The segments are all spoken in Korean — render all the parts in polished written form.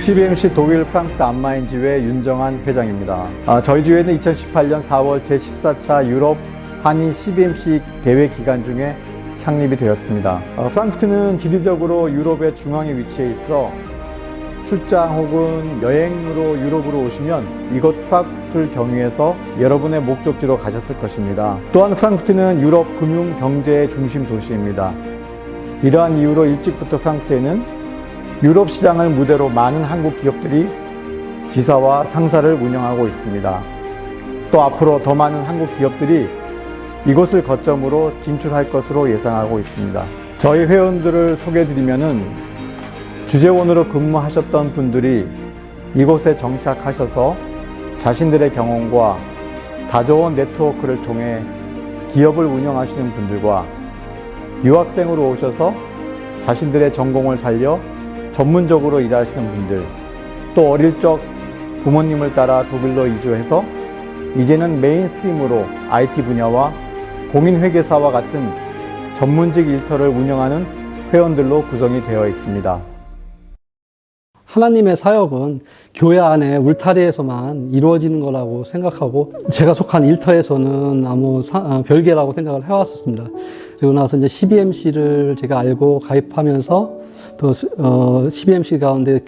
CBMC 독일 프랑크푸르트 안마인 지회 윤정한 회장입니다. 저희 지회는 2018년 4월 제14차 유럽 한인 CBMC 대회 기간 중에 창립이 되었습니다. 프랑크푸르트는 지리적으로 유럽의 중앙에 위치해 있어 출장 혹은 여행으로 유럽으로 오시면 이곳 프랑크푸르트를 경유해서 여러분의 목적지로 가셨을 것입니다. 또한 프랑크푸르트는 유럽 금융 경제의 중심 도시입니다. 이러한 이유로 일찍부터 프랑크푸르트에는 유럽 시장을 무대로 많은 한국 기업들이 지사와 상사를 운영하고 있습니다. 또 앞으로 더 많은 한국 기업들이 이곳을 거점으로 진출할 것으로 예상하고 있습니다. 저희 회원들을 소개해드리면은 주재원으로 근무하셨던 분들이 이곳에 정착하셔서 자신들의 경험과 다져온 네트워크를 통해 기업을 운영하시는 분들과 유학생으로 오셔서 자신들의 전공을 살려 전문적으로 일하시는 분들, 또 어릴 적 부모님을 따라 독일로 이주해서 이제는 메인스트림으로 IT 분야와 공인회계사와 같은 전문직 일터를 운영하는 회원들로 구성이 되어 있습니다. 하나님의 사역은 교회 안에 울타리에서만 이루어지는 거라고 생각하고 제가 속한 일터에서는 아무 별개라고 생각을 해왔었습니다. 그리고 나서 이제 CBMC를 제가 알고 가입하면서 또 CBMC 가운데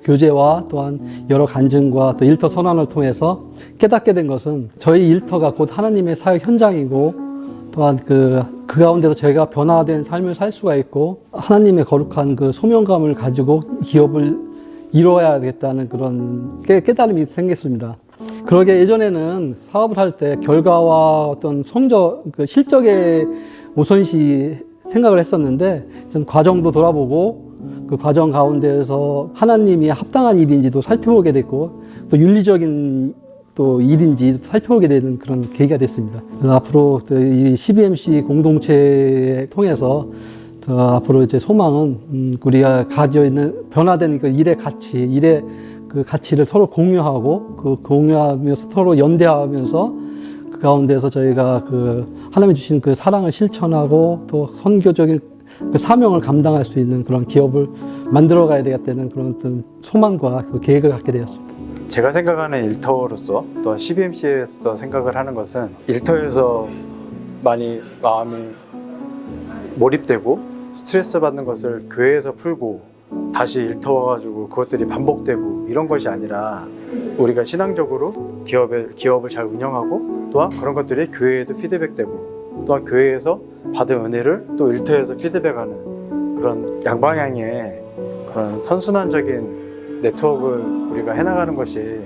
교제와 또한 여러 간증과 또 일터 선언을 통해서 깨닫게 된 것은 저희 일터가 곧 하나님의 사역 현장이고 또한 그 가운데서 저희가 변화된 삶을 살 수가 있고 하나님의 거룩한 그 소명감을 가지고 기업을 이루어야겠다는 그런 깨달음이 생겼습니다. 그러게 예전에는 사업을 할 때 결과와 어떤 성적, 그 실적에 우선시 생각을 했었는데 전 과정도 돌아보고 그 과정 가운데에서 하나님이 합당한 일인지도 살펴보게 됐고 또 윤리적인 또 일인지 살펴보게 되는 그런 계기가 됐습니다. 앞으로 이 CBMC 공동체를 통해서 앞으로 이제 소망은 우리가 가지고 있는 변화된 그 일의 가치, 일의 그 가치를 서로 공유하고 그 공유하면서 서로 연대하면서 그 가운데서 저희가 그 하나님이 주신 그 사랑을 실천하고 또 선교적인 그 사명을 감당할 수 있는 그런 기업을 만들어 가야 되겠다는 그런 어떤 소망과 그 계획을 갖게 되었습니다. 제가 생각하는 일터로서 또 CBMC에서 생각을 하는 것은 일터에서 많이 마음이 몰입되고 스트레스 받는 것을 교회에서 풀고 다시 일터 와가지고 그것들이 반복되고 이런 것이 아니라 우리가 신앙적으로 기업을 잘 운영하고 또한 그런 것들이 교회에도 피드백되고 또한 교회에서 받은 은혜를 또 일터에서 피드백하는 그런 양방향의 그런 선순환적인 네트워크를 우리가 해나가는 것이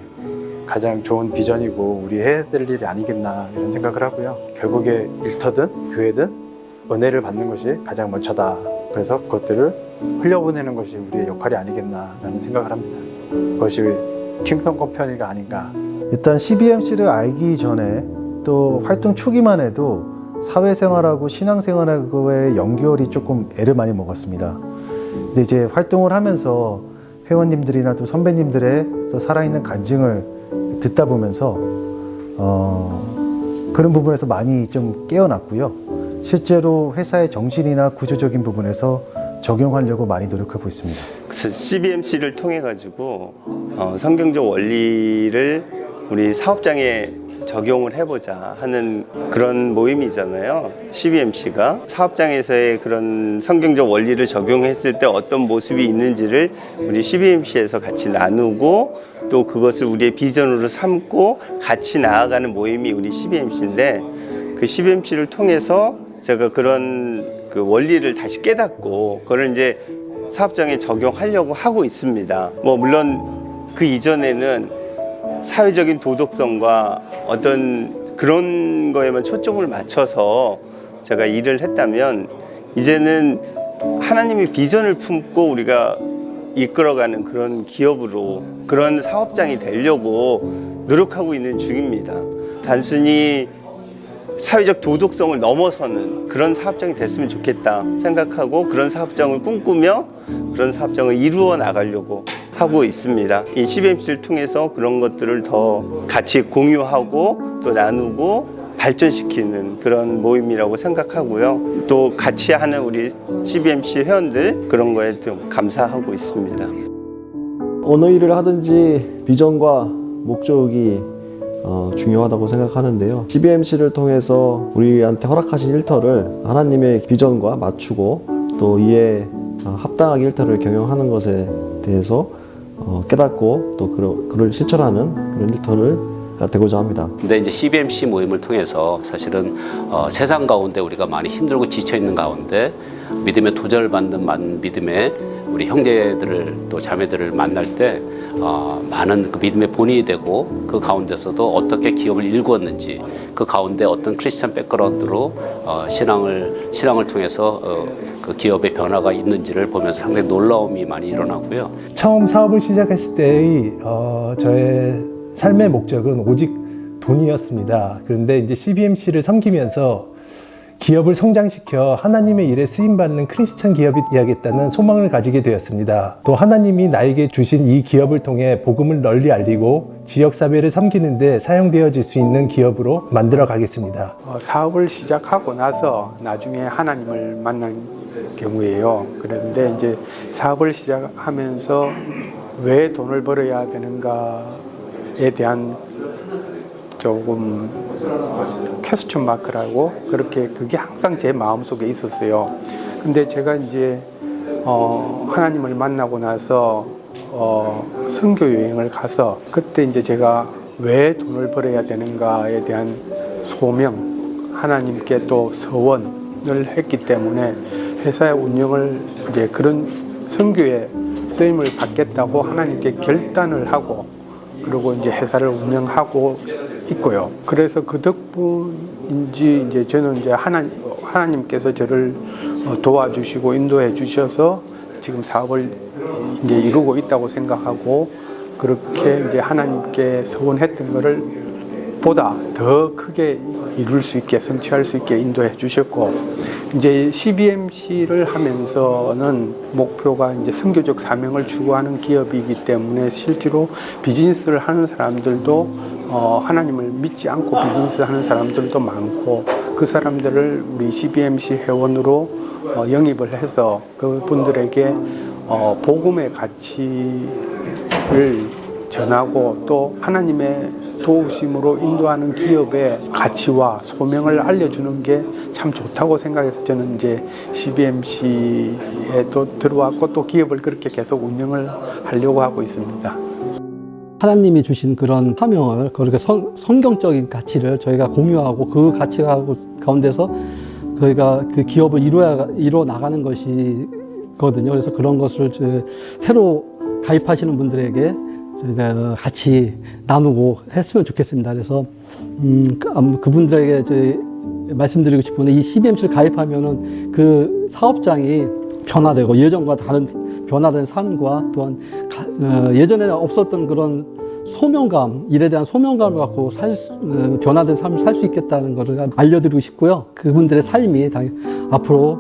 가장 좋은 비전이고 우리 해야 될 일이 아니겠나 이런 생각을 하고요. 결국에 일터든 교회든 은혜를 받는 것이 가장 먼저다. 그래서 그것들을 흘려보내는 것이 우리의 역할이 아니겠나라는 생각을 합니다. 그것이 킹덤 컴퍼니가 아닌가. 일단 CBMC를 알기 전에 또 활동 초기만 해도 사회생활하고 신앙생활하고의 연결이 조금 애를 많이 먹었습니다. 근데 이제 활동을 하면서 회원님들이나 또 선배님들의 또 살아있는 간증을 듣다 보면서 그런 부분에서 많이 좀 깨어났고요. 실제로 회사의 정신이나 구조적인 부분에서 적용하려고 많이 노력하고 있습니다. 그래서 CBMC를 통해 가지고 성경적 원리를 우리 사업장에 적용을 해보자 하는 그런 모임이잖아요. CBMC가 사업장에서의 그런 성경적 원리를 적용했을 때 어떤 모습이 있는지를 우리 CBMC에서 같이 나누고 또 그것을 우리의 비전으로 삼고 같이 나아가는 모임이 우리 CBMC인데 그 CBMC를 통해서 제가 그런 그 원리를 다시 깨닫고 그걸 이제 사업장에 적용하려고 하고 있습니다. 뭐 물론 그 이전에는 사회적인 도덕성과 어떤 그런 거에만 초점을 맞춰서 제가 일을 했다면, 이제는 하나님의 비전을 품고 우리가 이끌어가는 그런 기업으로, 그런 사업장이 되려고 노력하고 있는 중입니다. 단순히 사회적 도덕성을 넘어서는 그런 사업장이 됐으면 좋겠다 생각하고, 그런 사업장을 꿈꾸며 그런 사업장을 이루어 나가려고 하고 있습니다. 이 CBMC를 통해서 그런 것들을 더 같이 공유하고 또 나누고 발전시키는 그런 모임이라고 생각하고요. 또 같이 하는 우리 CBMC 회원들, 그런 거에 좀 감사하고 있습니다. 어느 일을 하든지 비전과 목적이 중요하다고 생각하는데요. CBMC를 통해서 우리한테 허락하신 일터를 하나님의 비전과 맞추고 또 이에 합당하게 일터를 경영하는 것에 대해서 깨닫고 또 그를 실천하는 그런 일터가 되고자 합니다. 근데 이제 CBMC 모임을 통해서 사실은 세상 가운데 우리가 많이 힘들고 지쳐 있는 가운데 믿음의 도전을 받는 믿음의 우리 형제들을 또 자매들을 만날 때 많은 그 믿음의 본인이 되고, 그 가운데서도 어떻게 기업을 일구었는지, 그 가운데 어떤 크리스찬 백그라운드로 신앙을 통해서 그 기업의 변화가 있는지를 보면서 상당히 놀라움이 많이 일어나고요. 처음 사업을 시작했을 때의 저의 삶의 목적은 오직 돈이었습니다. 그런데 이제 CBMC를 섬기면서 기업을 성장시켜 하나님의 일에 쓰임받는 크리스천 기업이 되야겠다는 소망을 가지게 되었습니다. 또 하나님이 나에게 주신 이 기업을 통해 복음을 널리 알리고 지역사회를 섬기는 데 사용되어질 수 있는 기업으로 만들어 가겠습니다. 사업을 시작하고 나서 나중에 하나님을 만난 경우에요. 그런데 이제 사업을 시작하면서 왜 돈을 벌어야 되는가에 대한 조금 퀘스천 마크라고, 그렇게 그게 항상 제 마음속에 있었어요. 근데 제가 이제 하나님을 만나고 나서 선교 여행을 가서, 그때 이제 제가 왜 돈을 벌어야 되는가에 대한 소명, 하나님께 또 서원을 했기 때문에 회사의 운영을 이제 그런 선교에 쓰임을 받겠다고 하나님께 결단을 하고, 그리고 이제 회사를 운영하고 있고요. 그래서 그 덕분인지 이제 저는 이제 하나님께서 저를 도와주시고 인도해 주셔서 지금 사업을 이제 이루고 있다고 생각하고, 그렇게 이제 하나님께 서원했던 것을 보다 더 크게 이룰 수 있게, 성취할 수 있게 인도해 주셨고, 이제 CBMC를 하면서는 목표가 이제 선교적 사명을 추구하는 기업이기 때문에 실제로 비즈니스를 하는 사람들도 하나님을 믿지 않고 비즈니스 하는 사람들도 많고, 그 사람들을 우리 CBMC 회원으로 영입을 해서 그분들에게 복음의 가치를 전하고 또 하나님의 도우심으로 인도하는 기업의 가치와 소명을 알려주는 게 참 좋다고 생각해서 저는 이제 CBMC에 또 들어왔고, 또 기업을 그렇게 계속 운영을 하려고 하고 있습니다. 하나님이 주신 그런 사명을, 그렇게 성경적인 가치를 저희가 공유하고, 그 가치 가운데서 저희가 그 기업을 이루어 나가는 것이거든요. 그래서 그런 것을 새로 가입하시는 분들에게 같이 나누고 했으면 좋겠습니다. 그래서 그분들에게 말씀드리고 싶은데, 이 CBMC를 가입하면은 그 사업장이 변화되고 예전과 다른 변화된 삶과 또한 예전에 없었던 그런 소명감, 일에 대한 소명감을 갖고 변화된 삶을 살 수 있겠다는 것을 알려드리고 싶고요. 그분들의 삶이 앞으로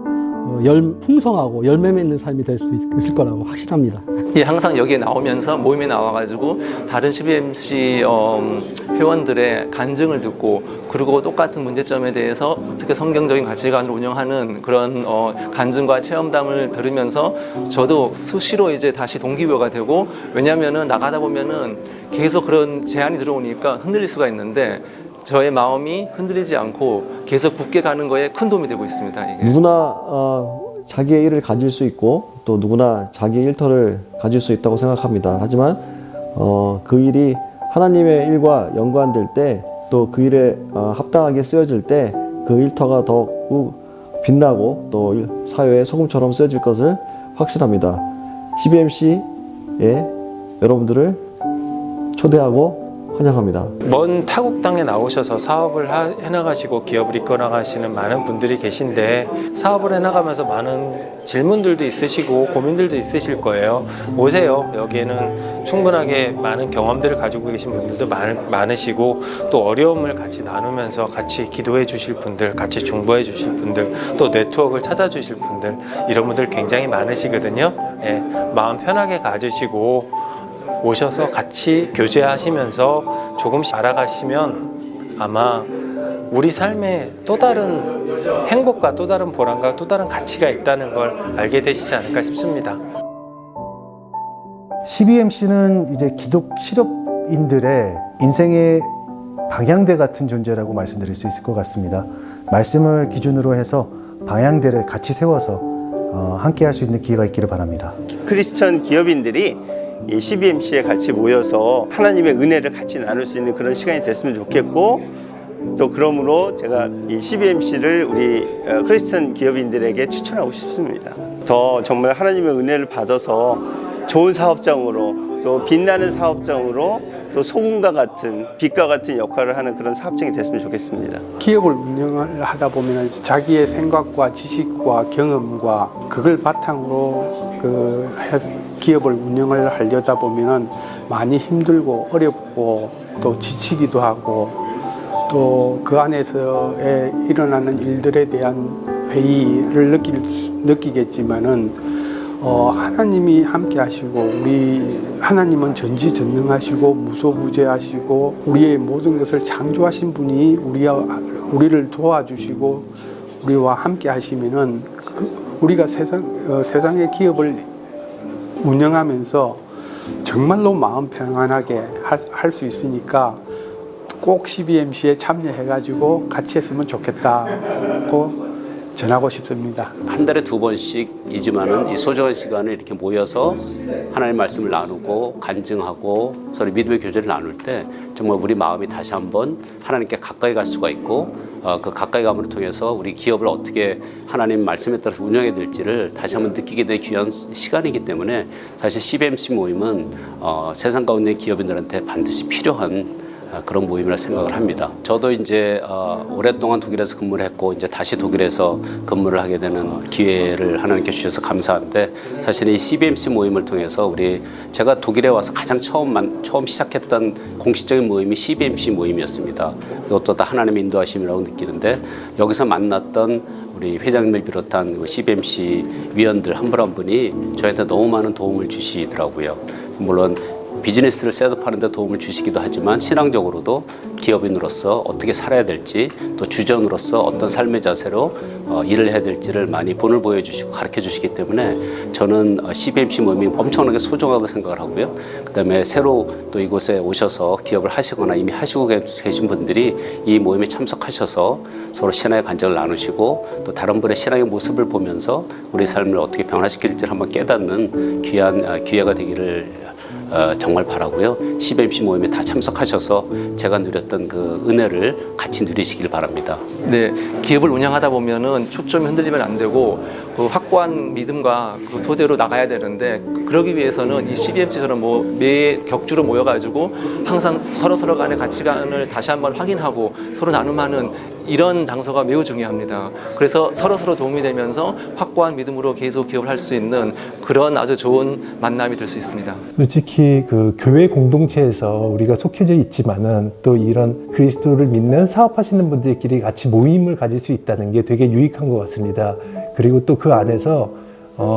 풍성하고 열매 맺는 삶이 될 수 있을 거라고 확신합니다. 예, 항상 여기에 나오면서 모임에 나와가지고 다른 CBMC 회원들의 간증을 듣고, 그리고 똑같은 문제점에 대해서 어떻게 성경적인 가치관을 운영하는 그런 간증과 체험담을 들으면서 저도 수시로 이제 다시 동기부여가 되고, 왜냐하면은 나가다 보면은 계속 그런 제안이 들어오니까 흔들릴 수가 있는데, 저의 마음이 흔들리지 않고 계속 굳게 가는 거에 큰 도움이 되고 있습니다. 이게. 누구나 자기의 일을 가질 수 있고 또 누구나 자기의 일터를 가질 수 있다고 생각합니다. 하지만 그 일이 하나님의 일과 연관될 때, 또 그 일에 합당하게 쓰여질 때 그 일터가 더욱 빛나고 또 사회의 소금처럼 쓰여질 것을 확신합니다. CBMC에 여러분들을 초대하고 환영합니다. 먼 타국 땅에 나오셔서 사업을 해나가시고 기업을 이끌어나가시는 많은 분들이 계신데 사업을 해나가면서 많은 질문들도 있으시고 고민들도 있으실 거예요. 오세요. 여기에는 충분하게 많은 경험들을 가지고 계신 분들도 많으시고 또 어려움을 같이 나누면서 같이 기도해 주실 분들, 같이 중보해 주실 분들, 또 네트워크를 찾아주실 분들, 이런 분들 굉장히 많으시거든요. 예, 마음 편하게 가지시고 오셔서 같이 교제하시면서 조금씩 알아가시면 아마 우리 삶에 또 다른 행복과 또 다른 보람과 또 다른 가치가 있다는 걸 알게 되시지 않을까 싶습니다. CBMC는 이제 기독 실업인들의 인생의 방향대 같은 존재라고 말씀드릴 수 있을 것 같습니다. 말씀을 기준으로 해서 방향대를 같이 세워서 함께 할 수 있는 기회가 있기를 바랍니다. 크리스천 기업인들이 이 CBMC에 같이 모여서 하나님의 은혜를 같이 나눌 수 있는 그런 시간이 됐으면 좋겠고, 또 그러므로 제가 이 CBMC를 우리 크리스천 기업인들에게 추천하고 싶습니다. 더 정말 하나님의 은혜를 받아서 좋은 사업장으로, 또 빛나는 사업장으로, 또 소금과 같은 빛과 같은 역할을 하는 그런 사업장이 됐으면 좋겠습니다. 기업을 운영을 하다 보면 자기의 생각과 지식과 경험과 그걸 바탕으로 기업을 운영을 하려다 보면 많이 힘들고 어렵고 또 지치기도 하고 또 그 안에서 일어나는 일들에 대한 회의를 느끼겠지만은 하나님이 함께 하시고 우리 하나님은 전지전능하시고 무소부재하시고 우리의 모든 것을 창조하신 분이 우리를 도와주시고 우리와 함께 하시면은 우리가 세상의 기업을 운영하면서 정말로 마음 평안하게 할 수 있으니까 꼭 CBMC에 참여해가지고 같이 했으면 좋겠다고 전하고 싶습니다. 한 달에 2번씩이지만은 이 소중한 시간을 이렇게 모여서 하나님의 말씀을 나누고 간증하고 서로 믿음의 교제를 나눌 때 정말 우리 마음이 다시 한번 하나님께 가까이 갈 수가 있고 그 가까이 감을 통해서 우리 기업을 어떻게 하나님 말씀에 따라서 운영해야 될지를 다시 한번 느끼게 될 귀한 시간이기 때문에 사실 CBMC 모임은 세상 가운데 기업인들한테 반드시 필요한 그런 모임이라 생각을 합니다. 저도 이제 오랫동안 독일에서 근무를 했고 이제 다시 독일에서 근무를 하게 되는 기회를 하나님께 주셔서 감사한데, 사실 이 CBMC 모임을 통해서 제가 독일에 와서 가장 처음 시작했던 공식적인 모임이 CBMC 모임이었습니다. 이것도 다 하나님의 인도하심이라고 느끼는데, 여기서 만났던 우리 회장님을 비롯한 CBMC 위원들 한 분 한 분이 저한테 너무 많은 도움을 주시더라고요. 물론 비즈니스를 셋업하는 데 도움을 주시기도 하지만 신앙적으로도 기업인으로서 어떻게 살아야 될지, 또 주전으로서 어떤 삶의 자세로 일을 해야 될지를 많이 본을 보여주시고 가르쳐 주시기 때문에 저는 CBMC 모임이 엄청나게 소중하다고 생각을 하고요. 그다음에 새로 또 이곳에 오셔서 기업을 하시거나 이미 하시고 계신 분들이 이 모임에 참석하셔서 서로 신앙의 간증을 나누시고 또 다른 분의 신앙의 모습을 보면서 우리 삶을 어떻게 변화시킬지를 한번 깨닫는 귀한 기회가 되기를 정말 바라고요. CBMC 모임에 다 참석하셔서 제가 누렸던 그 은혜를 같이 누리시길 바랍니다. 네, 기업을 운영하다 보면은 초점이 흔들리면 안 되고 그 확고한 믿음과 그 토대로 나가야 되는데, 그러기 위해서는 이 CBMC처럼 매 격주로 모여가지고 항상 서로 간의 가치관을 다시 한번 확인하고 서로 나눔하는 이런 장소가 매우 중요합니다. 그래서 서로 도움이 되면서 확고한 믿음으로 계속 기업을 할 수 있는 그런 아주 좋은 만남이 될 수 있습니다. 솔직히 그 교회 공동체에서 우리가 속해져 있지만은 또 이런 그리스도를 믿는 사업하시는 분들끼리 같이 모임을 가질 수 있다는 게 되게 유익한 것 같습니다. 그리고 또 그 안에서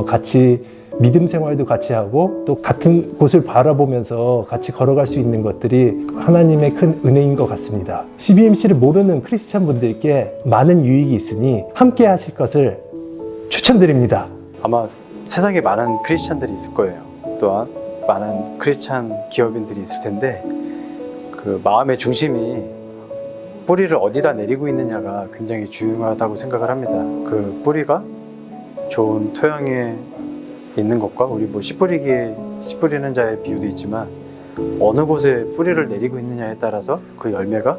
같이 믿음 생활도 같이 하고 또 같은 곳을 바라보면서 같이 걸어갈 수 있는 것들이 하나님의 큰 은혜인 것 같습니다. CBMC를 모르는 크리스찬 분들께 많은 유익이 있으니 함께 하실 것을 추천드립니다. 아마 세상에 많은 크리스찬들이 있을 거예요. 또한 많은 크리스찬 기업인들이 있을 텐데 그 마음의 중심이 뿌리를 어디다 내리고 있느냐가 굉장히 중요하다고 생각을 합니다. 그 뿌리가 좋은 토양에 있는 것과 우리 씨 뿌리는 자의 비유도 있지만 어느 곳에 뿌리를 내리고 있느냐에 따라서 그 열매가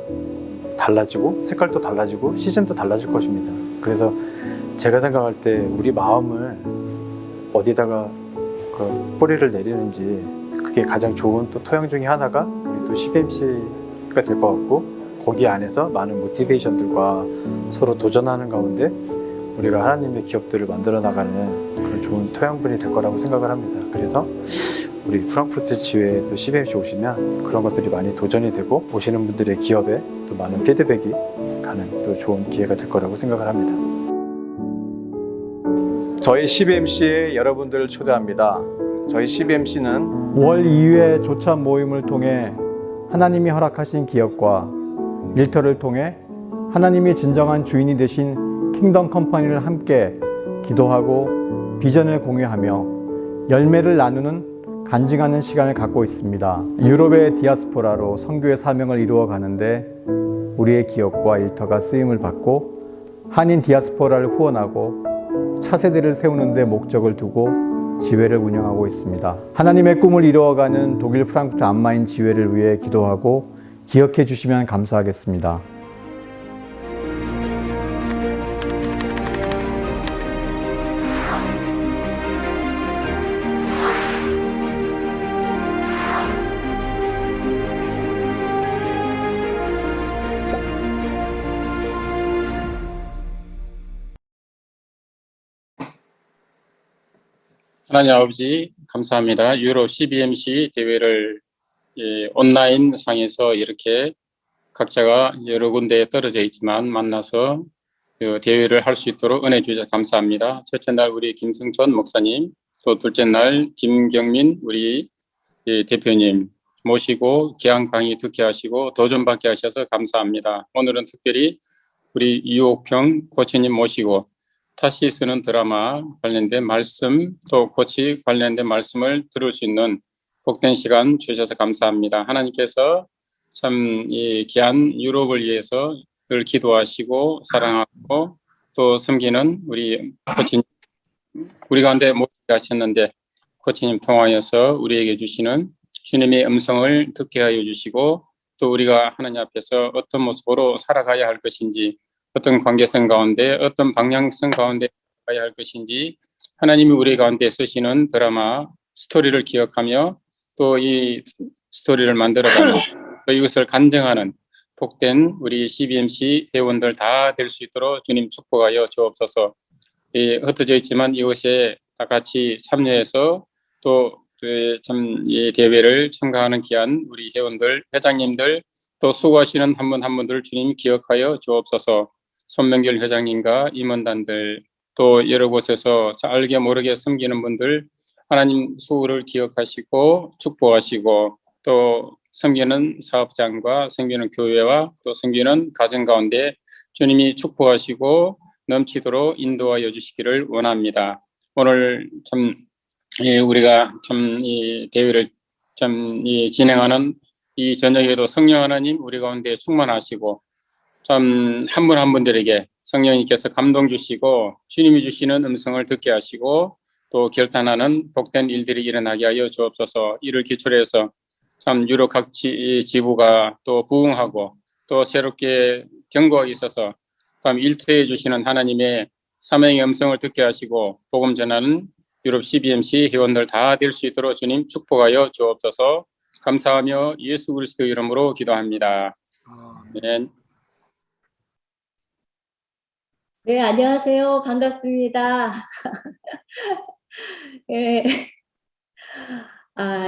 달라지고 색깔도 달라지고 시즌도 달라질 것입니다. 그래서 제가 생각할 때 우리 마음을 어디다가 그 뿌리를 내리는지 그게 가장 좋은 또 토양 중에 하나가 우리 또 CBMC가 될 것 같고 거기 안에서 많은 모티베이션들과 서로 도전하는 가운데 우리가 하나님의 기업들을 만들어 나가는 그런 좋은 토양분이 될 거라고 생각을 합니다. 그래서 우리 프랑크푸르트 지회에 또 CBMC 오시면 그런 것들이 많이 도전이 되고 오시는 분들의 기업에 또 많은 피드백이 가는 또 좋은 기회가 될 거라고 생각을 합니다. 저희 CBMC에 여러분들을 초대합니다. 저희 CBMC는 월 2회 조참 모임을 통해 하나님이 허락하신 기업과 일터를 통해 하나님이 진정한 주인이 되신 킹덤 컴퍼니를 함께 기도하고 비전을 공유하며 열매를 나누는 간증하는 시간을 갖고 있습니다. 유럽의 디아스포라로 선교의 사명을 이루어 가는데 우리의 기업과 일터가 쓰임을 받고 한인 디아스포라를 후원하고 차세대를 세우는 데 목적을 두고 지회를 운영하고 있습니다. 하나님의 꿈을 이루어가는 독일 프랑크푸르트 안마인 지회를 위해 기도하고 기억해 주시면 감사하겠습니다. 하나님 아버지 감사합니다. 유럽 CBMC 대회를 온라인 상에서 이렇게 각자가 여러 군데에 떨어져 있지만 만나서 대회를 할 수 있도록 은혜 주셔서 감사합니다. 첫째 날 우리 김승천 목사님, 또 둘째 날 김경민 우리 대표님 모시고 귀한 강의 듣게 하시고 도전받게 하셔서 감사합니다. 오늘은 특별히 우리 이옥평 코치님 모시고 타시스는 드라마 관련된 말씀 또 코치 관련된 말씀을 들을 수 있는 복된 시간 주셔서 감사합니다. 하나님께서 참 이 귀한 유럽을 위해서 늘 기도하시고 사랑하고 또 섬기는 우리 코치님 우리 가운데 모시게 하셨는데 코치님 통하여서 우리에게 주시는 주님의 음성을 듣게 하여 주시고 또 우리가 하나님 앞에서 어떤 모습으로 살아가야 할 것인지 어떤 관계성 가운데 어떤 방향성 가운데 가야 할 것인지 하나님이 우리 가운데 쓰시는 드라마 스토리를 기억하며 또 이 스토리를 만들어가는 또 이것을 간증하는 복된 우리 CBMC 회원들 다 될 수 있도록 주님 축복하여 주옵소서. 흩어져 있지만 이것에 다 같이 참여해서 또 참 이 대회를 참가하는 귀한 우리 회원들, 회장님들 또 수고하시는 한 분 한 분들 주님 기억하여 주옵소서. 손명길 회장님과 임원단들 또 여러 곳에서 알게 모르게 섬기는 분들 하나님 수고를 기억하시고 축복하시고 또 섬기는 사업장과 섬기는 교회와 또 섬기는 가정 가운데 주님이 축복하시고 넘치도록 인도하여 주시기를 원합니다. 오늘 참 우리가 참 이 대회를 참 진행하는 이 저녁에도 성령 하나님 우리 가운데 충만하시고 참 한 분 한 분들에게 성령님께서 감동 주시고 주님이 주시는 음성을 듣게 하시고 또 결단하는 복된 일들이 일어나게 하여 주옵소서. 이를 기초해서 참 유럽 각 지부가 또 부흥하고 또 새롭게 경고가 있어서 참 일터해 주시는 하나님의 사명의 음성을 듣게 하시고 복음 전하는 유럽 CBMC 회원들 다 될 수 있도록 주님 축복하여 주옵소서. 감사하며 예수 그리스도 이름으로 기도합니다. 아멘. 네, 안녕하세요. 반갑습니다. 예.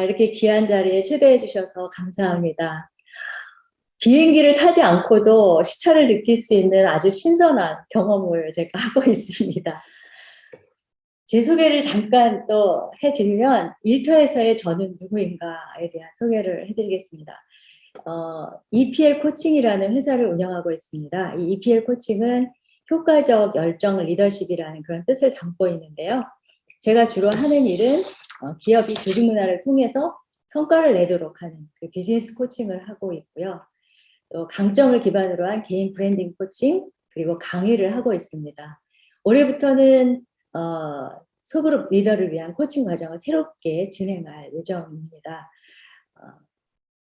이렇게 귀한 자리에 초대해 주셔서 감사합니다. 비행기를 타지 않고도 시차를 느낄 수 있는 아주 신선한 경험을 제가 하고 있습니다. 제 소개를 잠깐 또 해드리면 일터에서의 저는 누구인가에 대한 소개를 해드리겠습니다. EPL 코칭이라는 회사를 운영하고 있습니다. 이 EPL 코칭은 효과적 열정 리더십이라는 그런 뜻을 담고 있는데요. 제가 주로 하는 일은 기업이 조직 문화를 통해서 성과를 내도록 하는 그 비즈니스 코칭을 하고 있고요. 또 강점을 기반으로 한 개인 브랜딩 코칭 그리고 강의를 하고 있습니다. 올해부터는 소그룹 리더를 위한 코칭 과정을 새롭게 진행할 예정입니다.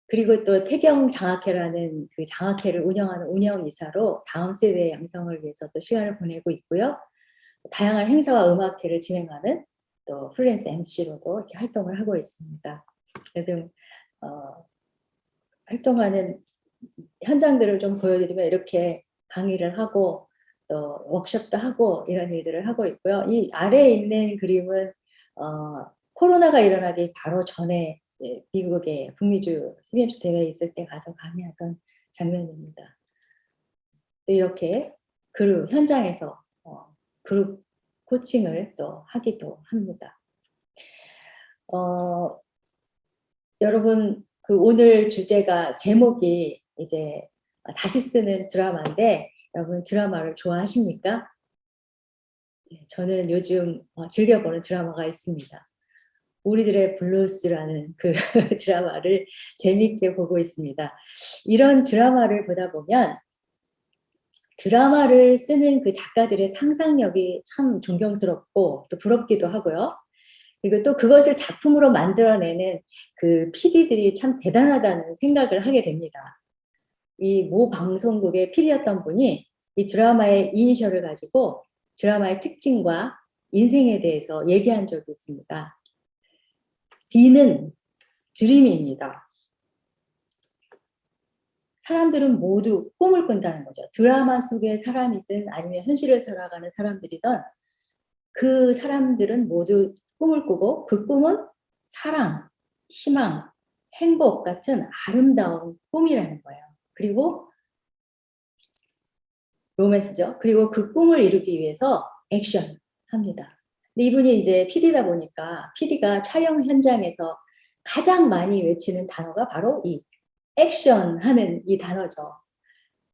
그리고 또 태경 장학회라는 그 장학회를 운영하는 운영이사로 다음 세대의 양성을 위해서 또 시간을 보내고 있고요. 다양한 행사와 음악회를 진행하는 또 프리랜서 MC로도 이렇게 활동을 하고 있습니다. 그래서 활동하는 현장들을 좀 보여드리면 이렇게 강의를 하고 또 워크숍도 하고 이런 일들을 하고 있고요. 이 아래에 있는 그림은 코로나가 일어나기 바로 전에 미국의 북미주 CBMC 대회에 있을 때 가서 강의하던 장면입니다. 이렇게 그룹 현장에서 그룹 코칭을 또 하기도 합니다. 여러분 그 오늘 주제가 제목이 이제 다시 쓰는 드라마인데 여러분 드라마를 좋아하십니까? 저는 요즘 즐겨보는 드라마가 있습니다. 우리들의 블루스라는 그 드라마를 재미있게 보고 있습니다. 이런 드라마를 보다 보면 드라마를 쓰는 그 작가들의 상상력이 참 존경스럽고 또 부럽기도 하고요. 그리고 또 그것을 작품으로 만들어내는 그 PD들이 참 대단하다는 생각을 하게 됩니다. 이 모 방송국의 PD였던 분이 이 드라마의 이니셜을 가지고 드라마의 특징과 인생에 대해서 얘기한 적이 있습니다. D는 드림입니다. 사람들은 모두 꿈을 꾼다는 거죠. 드라마 속의 사람이든 아니면 현실을 살아가는 사람들이든 그 사람들은 모두 꿈을 꾸고 그 꿈은 사랑, 희망, 행복 같은 아름다운 꿈이라는 거예요. 그리고 로맨스죠. 그리고 그 꿈을 이루기 위해서 액션 합니다. 근데 이분이 이제 PD다 보니까 PD가 촬영 현장에서 가장 많이 외치는 단어가 바로 이 액션 하는 이 단어죠.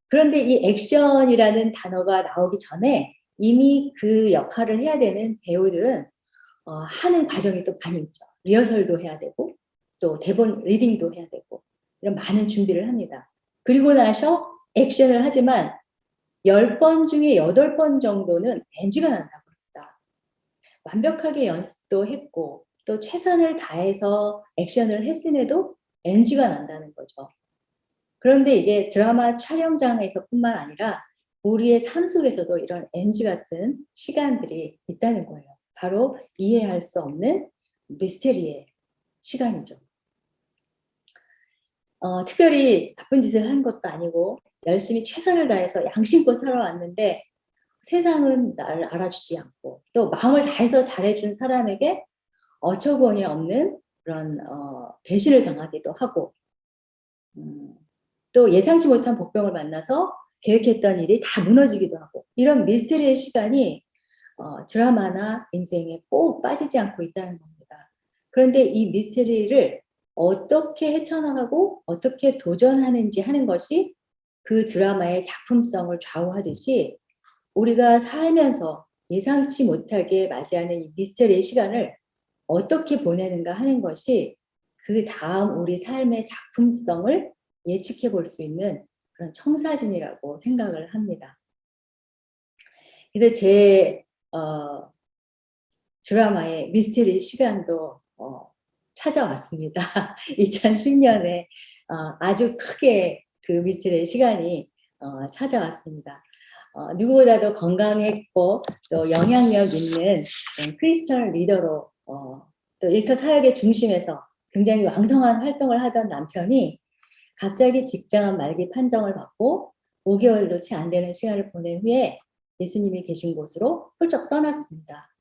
그런데 이 액션이라는 단어가 나오기 전에 이미 그 역할을 해야 되는 배우들은 하는 과정이 또 많이 있죠. 리허설도 해야 되고 또 대본 리딩도 해야 되고 이런 많은 준비를 합니다. 그리고 나서 액션을 하지만 10번 중에 8번 정도는 NG가 난다고 합니다. 완벽하게 연습도 했고 또 최선을 다해서 액션을 했음에도 NG가 난다는 거죠. 그런데 이게 드라마 촬영장에서뿐만 아니라 우리의 삶 속에서도 이런 NG 같은 시간들이 있다는 거예요. 바로 이해할 수 없는 미스테리의 시간이죠. 특별히 나쁜 짓을 한 것도 아니고 열심히 최선을 다해서 양심껏 살아왔는데 세상은 나를 알아주지 않고 또 마음을 다해서 잘해준 사람에게 어처구니 없는 그런 배신을 당하기도 하고 또 예상치 못한 복병을 만나서 계획했던 일이 다 무너지기도 하고 이런 미스테리의 시간이 드라마나 인생에 꼭 빠지지 않고 있다는 겁니다. 그런데 이 미스테리를 어떻게 헤쳐나가고 어떻게 도전하는지 하는 것이 그 드라마의 작품성을 좌우하듯이 우리가 살면서 예상치 못하게 맞이하는 이 미스테리의 시간을 어떻게 보내는가 하는 것이 그 다음 우리 삶의 작품성을 예측해 볼 수 있는 그런 청사진이라고 생각을 합니다. 그래서 제 드라마의 미스테리 시간도 찾아왔습니다. 2010년에 아주 크게 그 미스테리 시간이 찾아왔습니다. 누구보다도 건강했고 또 영향력 있는 크리스천 리더로 또 일터 사역의 중심에서 굉장히 왕성한 활동을 하던 남편이 갑자기 직장 말기 판정을 받고 5개월도 채 안 되는 시간을 보낸 후에 예수님이 계신 곳으로 훌쩍 떠났습니다.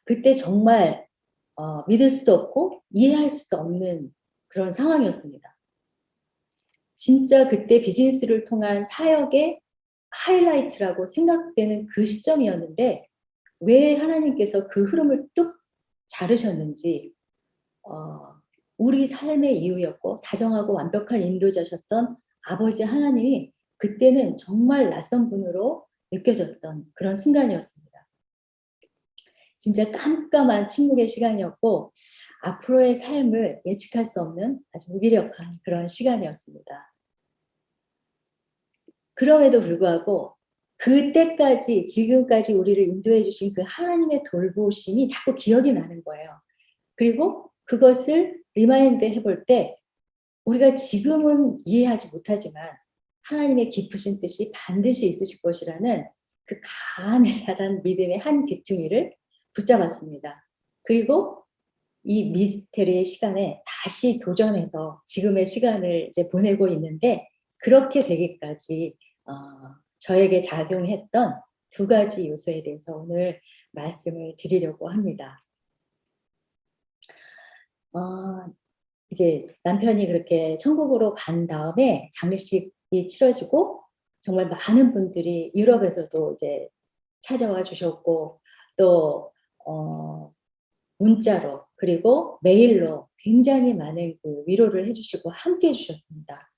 그때 정말 믿을 수도 없고 이해할 수도 없는 그런 상황이었습니다. 진짜 그때 비즈니스를 통한 사역의 하이라이트라고 생각되는 그 시점이었는데 왜 하나님께서 그 흐름을 뚝 자르셨는지 우리 삶의 이유였고 다정하고 완벽한 인도자셨던 아버지 하나님이 그때는 정말 낯선 분으로 느껴졌던 그런 순간이었습니다. 진짜 깜깜한 침묵의 시간이었고 앞으로의 삶을 예측할 수 없는 아주 무기력한 그런 시간이었습니다. 그럼에도 불구하고 그때까지 지금까지 우리를 인도해 주신 그 하나님의 돌보심이 자꾸 기억이 나는 거예요. 그리고 그것을 리마인드 해볼 때 우리가 지금은 이해하지 못하지만 하나님의 깊으신 뜻이 반드시 있으실 것이라는 그 가느다란 믿음의 한 귀퉁이를 붙잡았습니다. 그리고 이 미스테리의 시간에 다시 도전해서 지금의 시간을 이제 보내고 있는데, 그렇게 되기까지 저에게 작용했던 두 가지 요소에 대해서 오늘 말씀을 드리려고 합니다. 이제 남편이 그렇게 천국으로 간 다음에 장례식이 치러지고 정말 많은 분들이 유럽에서도 이제 찾아와 주셨고, 또 문자로 그리고 메일로 굉장히 많은 그 위로를 해주시고 함께 해주셨습니다.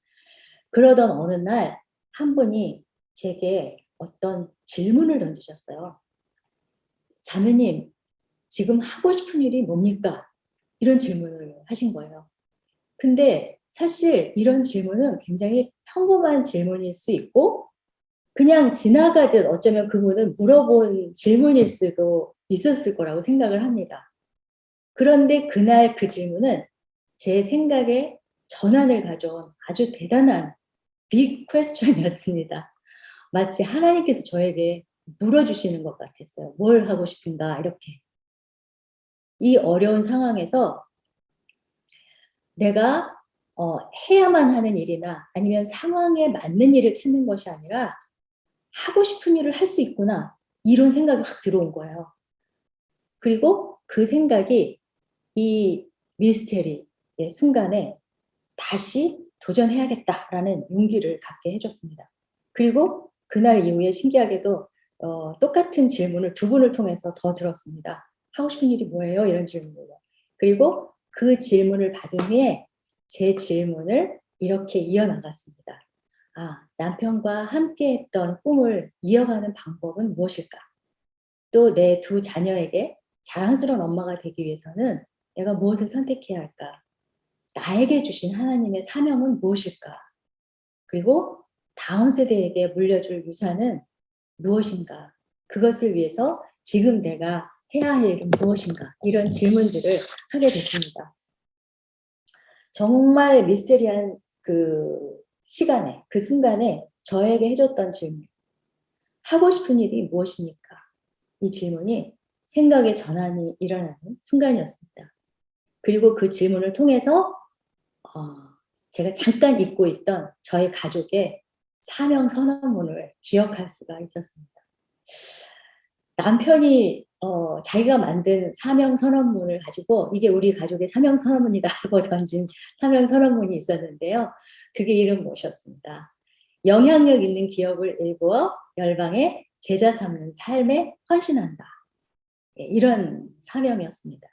그러던 어느 날 한 분이 제게 어떤 질문을 던지셨어요. 자매님, 지금 하고 싶은 일이 뭡니까? 이런 질문을 하신 거예요. 근데 사실 이런 질문은 굉장히 평범한 질문일 수 있고, 그냥 지나가듯 어쩌면 그분은 물어본 질문일 수도 있었을 거라고 생각을 합니다. 그런데 그날 그 질문은 제 생각에 전환을 가져온 아주 대단한 빅 퀘스천이었습니다. 마치 하나님께서 저에게 물어주시는 것 같았어요. 뭘 하고 싶은가, 이렇게. 이 어려운 상황에서 내가 해야만 하는 일이나 아니면 상황에 맞는 일을 찾는 것이 아니라 하고 싶은 일을 할 수 있구나, 이런 생각이 확 들어온 거예요. 그리고 그 생각이 이 미스테리의 순간에 다시 도전해야겠다라는 용기를 갖게 해줬습니다. 그리고 그날 이후에 신기하게도 똑같은 질문을 두 분을 통해서 더 들었습니다. 하고 싶은 일이 뭐예요? 이런 질문을요. 그리고 그 질문을 받은 후에 제 질문을 이렇게 이어나갔습니다. 남편과 함께 했던 꿈을 이어가는 방법은 무엇일까? 또 내 두 자녀에게 자랑스러운 엄마가 되기 위해서는 내가 무엇을 선택해야 할까? 나에게 주신 하나님의 사명은 무엇일까? 그리고 다음 세대에게 물려줄 유산은 무엇인가? 그것을 위해서 지금 내가 해야 할 일은 무엇인가? 이런 질문들을 하게 됐습니다. 정말 미스테리한 그 시간에, 그 순간에 저에게 해줬던 질문. 하고 싶은 일이 무엇입니까? 이 질문이 생각의 전환이 일어나는 순간이었습니다. 그리고 그 질문을 통해서 제가 잠깐 잊고 있던 저희 가족의 사명 선언문을 기억할 수가 있었습니다. 남편이 자기가 만든 사명 선언문을 가지고 이게 우리 가족의 사명 선언문이다 하고 던진 사명 선언문이 있었는데요. 그게 이름 무엇이었습니다. 영향력 있는 기업을 일구어 열방에 제자 삼는 삶에 헌신한다. 이런 사명이었습니다.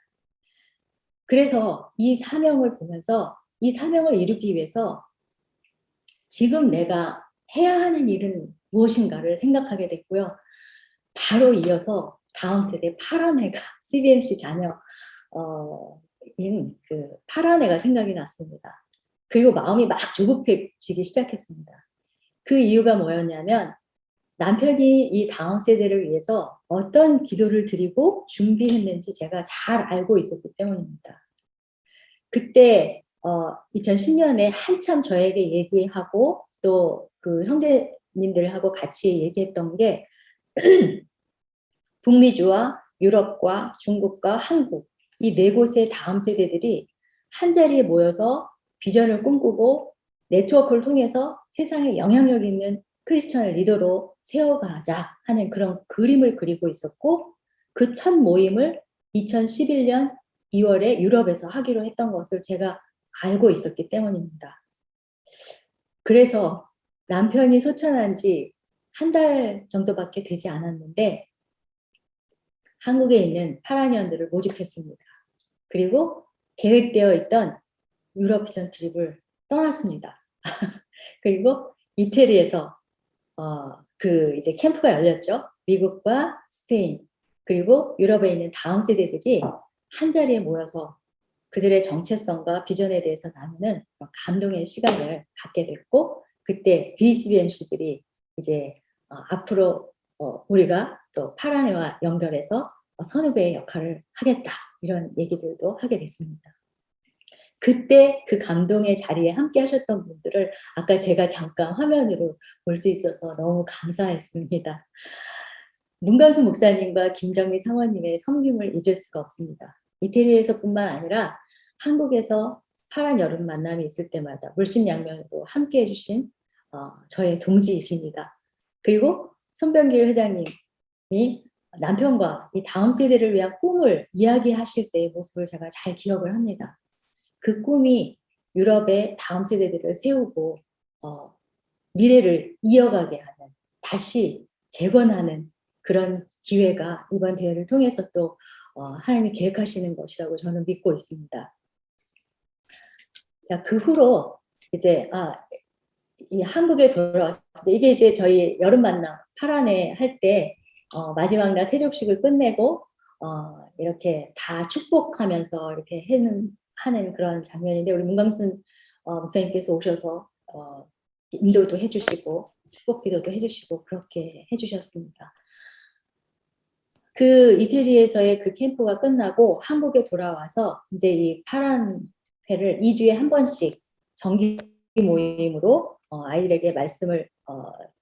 그래서 이 사명을 보면서 이 사명을 이루기 위해서 지금 내가 해야 하는 일은 무엇인가를 생각하게 됐고요. 바로 이어서 다음 세대 파란 애가 CBMC 자녀인 그 파란 애가 생각이 났습니다. 그리고 마음이 막 조급해지기 시작했습니다. 그 이유가 뭐였냐면 남편이 이 다음 세대를 위해서 어떤 기도를 드리고 준비했는지 제가 잘 알고 있었기 때문입니다. 그때 2010년에 한참 저에게 얘기하고 또 그 형제님들하고 같이 얘기했던 게 북미주와 유럽과 중국과 한국 이 네 곳의 다음 세대들이 한자리에 모여서 비전을 꿈꾸고 네트워크를 통해서 세상에 영향력 있는 크리스천 리더로 세워가자 하는 그런 그림을 그리고 있었고, 그 첫 모임을 2011년 2월에 유럽에서 하기로 했던 것을 제가 알고 있었기 때문입니다. 그래서 남편이 소천한 지 한 달 정도밖에 되지 않았는데 한국에 있는 파라니언들을 모집했습니다. 그리고 계획되어 있던 유럽 비전 트립을 떠났습니다. 그리고 이태리에서 그 이제 캠프가 열렸죠. 미국과 스페인 그리고 유럽에 있는 다음 세대들이 한 자리에 모여서 그들의 정체성과 비전에 대해서 나누는 감동의 시간을 갖게 됐고, 그때 BCBMC들이 이제 앞으로 우리가 또 파라네와 연결해서 선후배의 역할을 하겠다 이런 얘기들도 하게 됐습니다. 그때 그 감동의 자리에 함께 하셨던 분들을 아까 제가 잠깐 화면으로 볼 수 있어서 너무 감사했습니다. 문관수 목사님과 김정미 사모님의 섬김을 잊을 수가 없습니다. 이태리에서뿐만 아니라 한국에서 파란 여름 만남이 있을 때마다 물심양면으로 함께 해주신 저의 동지이십니다. 그리고 손병길 회장님이 남편과 이 다음 세대를 위한 꿈을 이야기하실 때의 모습을 제가 잘 기억을 합니다. 그 꿈이 유럽의 다음 세대들을 세우고 미래를 이어가게 하는, 다시 재건하는 그런 기회가 이번 대회를 통해서 또 하나님이 계획하시는 것이라고 저는 믿고 있습니다. 자, 그 후로 이제 이 한국에 돌아왔을 때, 이게 이제 저희 여름 만남 파란에 할 때 마지막 날 세족식을 끝내고 이렇게 다 축복하면서 이렇게 하는 그런 장면인데, 우리 문광순 목사님께서 오셔서 인도도 해주시고 축복 기도도 해주시고 그렇게 해주셨습니다. 그 이태리에서의 그 캠프가 끝나고 한국에 돌아와서 이제 이 파란 회를 2주에 한 번씩 정기 모임으로 아이들에게 말씀을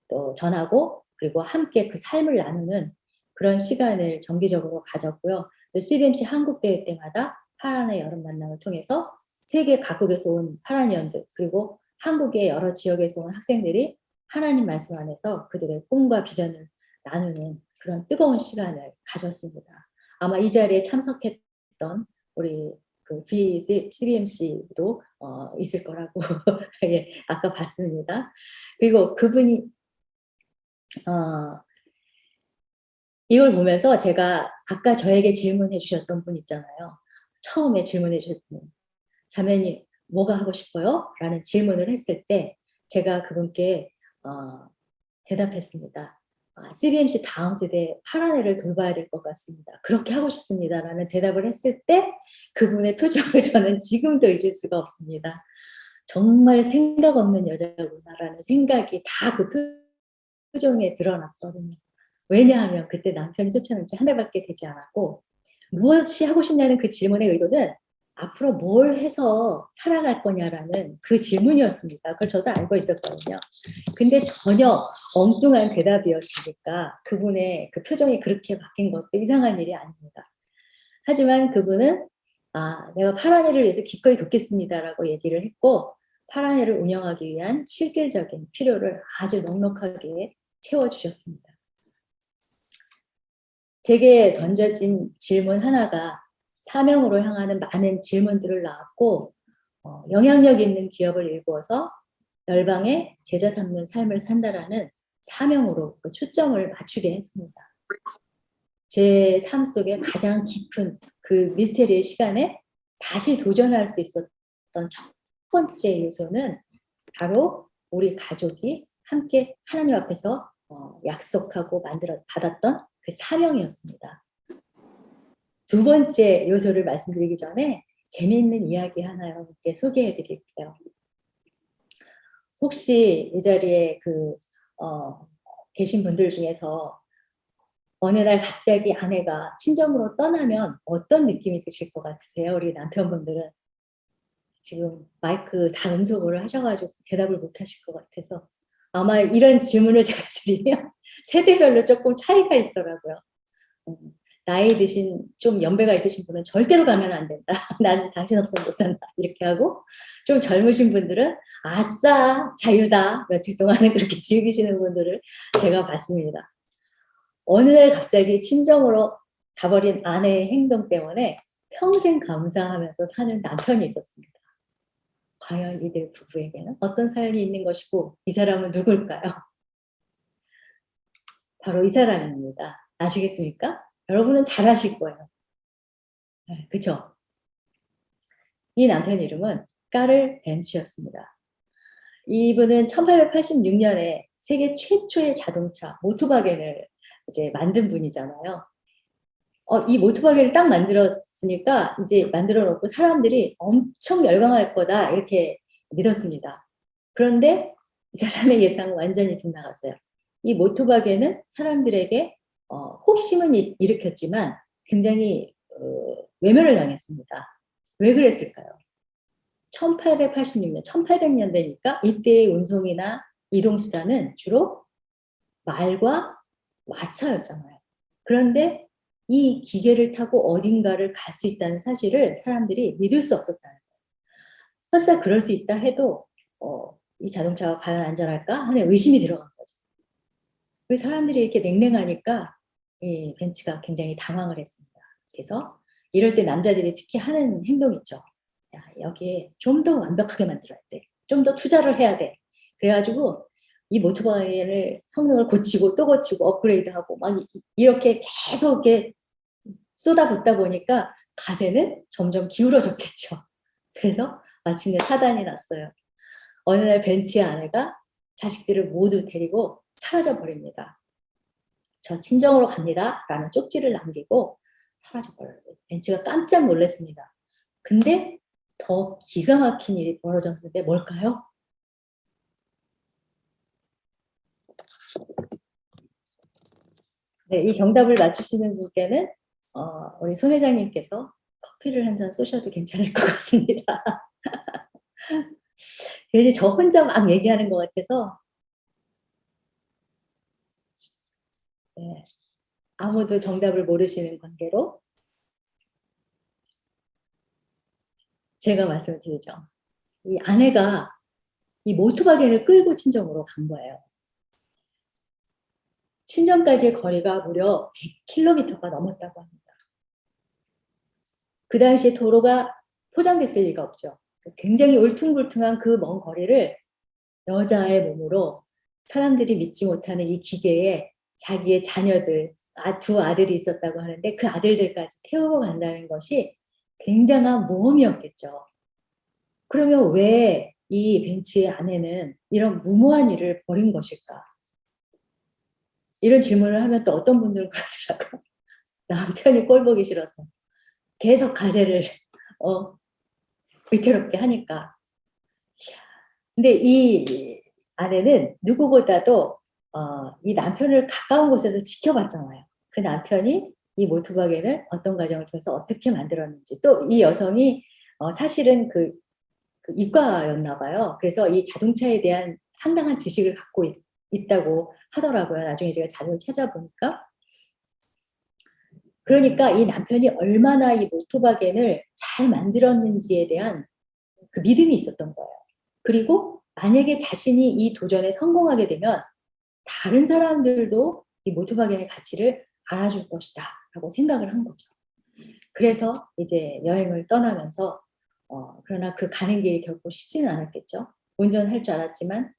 또 전하고, 그리고 함께 그 삶을 나누는 그런 시간을 정기적으로 가졌고요. 또 CBMC 한국 대회 때마다 파란의 여름 만남을 통해서 세계 각국에서 온 파란이언들, 그리고 한국의 여러 지역에서 온 학생들이 하나님 말씀 안에서 그들의 꿈과 비전을 나누는 그런 뜨거운 시간을 가졌습니다. 아마 이 자리에 참석했던 우리 그 CBMC도 있을 거라고 예, 아까 봤습니다. 그리고 그분이 이걸 보면서 제가 아까 저에게 질문해 주셨던 분 있잖아요. 처음에 질문해 주셨던 분. 자매님 뭐가 하고 싶어요? 라는 질문을 했을 때 제가 그분께 대답했습니다. CBMC 다음 세대 파란 애를 돌봐야 될 것 같습니다. 그렇게 하고 싶습니다. 라는 대답을 했을 때 그분의 표정을 저는 지금도 잊을 수가 없습니다. 정말 생각 없는 여자구나라는 생각이 다 그 표정에 드러났거든요. 왜냐하면 그때 남편이 소천한 지 한 달밖에 되지 않았고, 무엇이 하고 싶냐는 그 질문의 의도는 앞으로 뭘 해서 살아갈 거냐라는 그 질문이었습니다. 그걸 저도 알고 있었거든요. 근데 전혀 엉뚱한 대답이었으니까 그분의 그 표정이 그렇게 바뀐 것도 이상한 일이 아닙니다. 하지만 그분은 내가 파란 애를 위해서 기꺼이 돕겠습니다라고 얘기를 했고, 파란 애를 운영하기 위한 실질적인 필요를 아주 넉넉하게 채워주셨습니다. 제게 던져진 질문 하나가 사명으로 향하는 많은 질문들을 낳았고, 영향력 있는 기업을 일구어서 열방에 제자 삼는 삶을 산다라는 사명으로 그 초점을 맞추게 했습니다. 제 삶 속에 가장 깊은 그 미스테리의 시간에 다시 도전할 수 있었던 첫 번째 요소는 바로 우리 가족이 함께 하나님 앞에서 약속하고 받았던 그 사명이었습니다. 두 번째 요소를 말씀드리기 전에 재미있는 이야기 하나 여러분께 소개해 드릴게요. 혹시 이 자리에 계신 분들 중에서 어느 날 갑자기 아내가 친정으로 떠나면 어떤 느낌이 드실 것 같으세요? 우리 남편분들은 지금 마이크 다 음소거를 하셔가지고 대답을 못 하실 것 같아서, 아마 이런 질문을 제가 드리면 세대별로 조금 차이가 있더라고요. 나이 드신 좀 연배가 있으신 분은 절대로 가면 안 된다. 나는 당신 없으면 못 산다. 이렇게 하고, 좀 젊으신 분들은 아싸 자유다. 며칠 동안은 그렇게 즐기시는 분들을 제가 봤습니다. 어느 날 갑자기 친정으로 가버린 아내의 행동 때문에 평생 감사하면서 사는 남편이 있었습니다. 과연 이들 부부에게는 어떤 사연이 있는 것이고, 이 사람은 누굴까요? 바로 이 사람입니다. 아시겠습니까? 여러분은 잘 아실 거예요. 네, 그쵸? 이 남편 이름은 까를 벤츠였습니다. 이분은 1886년에 세계 최초의 자동차 모토바겐을 이제 만든 분이잖아요. 이 모토바겐을 딱 만들었으니까 이제 만들어 놓고 사람들이 엄청 열광할 거다 이렇게 믿었습니다. 그런데 이 사람의 예상은 완전히 빗나갔어요. 이 모토바겐은 사람들에게 호기심은 일으켰지만 굉장히 외면을 당했습니다. 왜 그랬을까요? 1886년, 1800년대니까 이때의 운송이나 이동수단은 주로 말과 마차였잖아요. 그런데 이 기계를 타고 어딘가를 갈 수 있다는 사실을 사람들이 믿을 수 없었다는 거예요. 설사 그럴 수 있다 해도 이 자동차가 과연 안전할까 하는 의심이 들어간 거죠. 그 사람들이 이렇게 냉랭하니까 이 벤츠가 굉장히 당황을 했습니다. 그래서 이럴 때 남자들이 특히 하는 행동 있죠. 야, 여기에 좀 더 완벽하게 만들어야 돼. 좀 더 투자를 해야 돼. 그래가지고 이 모토바이를 성능을 고치고 또 고치고 업그레이드하고 막 이렇게 계속 이렇게 쏟아붓다 보니까 가세는 점점 기울어졌겠죠. 그래서 마침내 사단이 났어요. 어느 날 벤츠의 아내가 자식들을 모두 데리고 사라져 버립니다. 저 친정으로 갑니다. 라는 쪽지를 남기고 사라져 버려요. 벤츠가 깜짝 놀랐습니다. 근데 더 기가 막힌 일이 벌어졌는데 뭘까요? 네, 이 정답을 맞추시는 분께는 우리 손 회장님께서 커피를 한 잔 쏘셔도 괜찮을 것 같습니다. 괜히 저 혼자 막 얘기하는 것 같아서 네, 아무도 정답을 모르시는 관계로 제가 말씀을 드리죠. 이 아내가 이 모토바겐을 끌고 친정으로 간 거예요. 친정까지의 거리가 무려 100km가 넘었다고 합니다. 그 당시에 도로가 포장됐을 리가 없죠. 굉장히 울퉁불퉁한 그 먼 거리를 여자의 몸으로 사람들이 믿지 못하는 이 기계에 자기의 자녀들, 두 아들이 있었다고 하는데 그 아들들까지 태우고 간다는 것이 굉장한 모험이었겠죠. 그러면 왜 이 벤츠의 아내는 이런 무모한 일을 벌인 것일까? 이런 질문을 하면 또 어떤 분들은 그러더라고요. 남편이 꼴 보기 싫어서 계속 가세를 위태롭게 하니까. 근데 이 아내는 누구보다도 이 남편을 가까운 곳에서 지켜봤잖아요. 그 남편이 이 몰트바겐을 어떤 과정을 통해서 어떻게 만들었는지, 또 이 여성이 사실은 그 이과였나 봐요. 그래서 이 자동차에 대한 상당한 지식을 갖고 있다고 하더라고요. 나중에 제가 자료를 찾아보니까. 그러니까 이 남편이 얼마나 이 몰토바겐을 잘 만들었는지에 대한 그 믿음이 있었던 거예요. 그리고 만약에 자신이 이 도전에 성공하게 되면 다른 사람들도 이 몰토바겐의 가치를 알아줄 것이다 라고 생각을 한 거죠. 그래서 이제 여행을 떠나면서 그러나 그 가는 길이 결코 쉽지는 않았겠죠. 운전할 줄 알았지만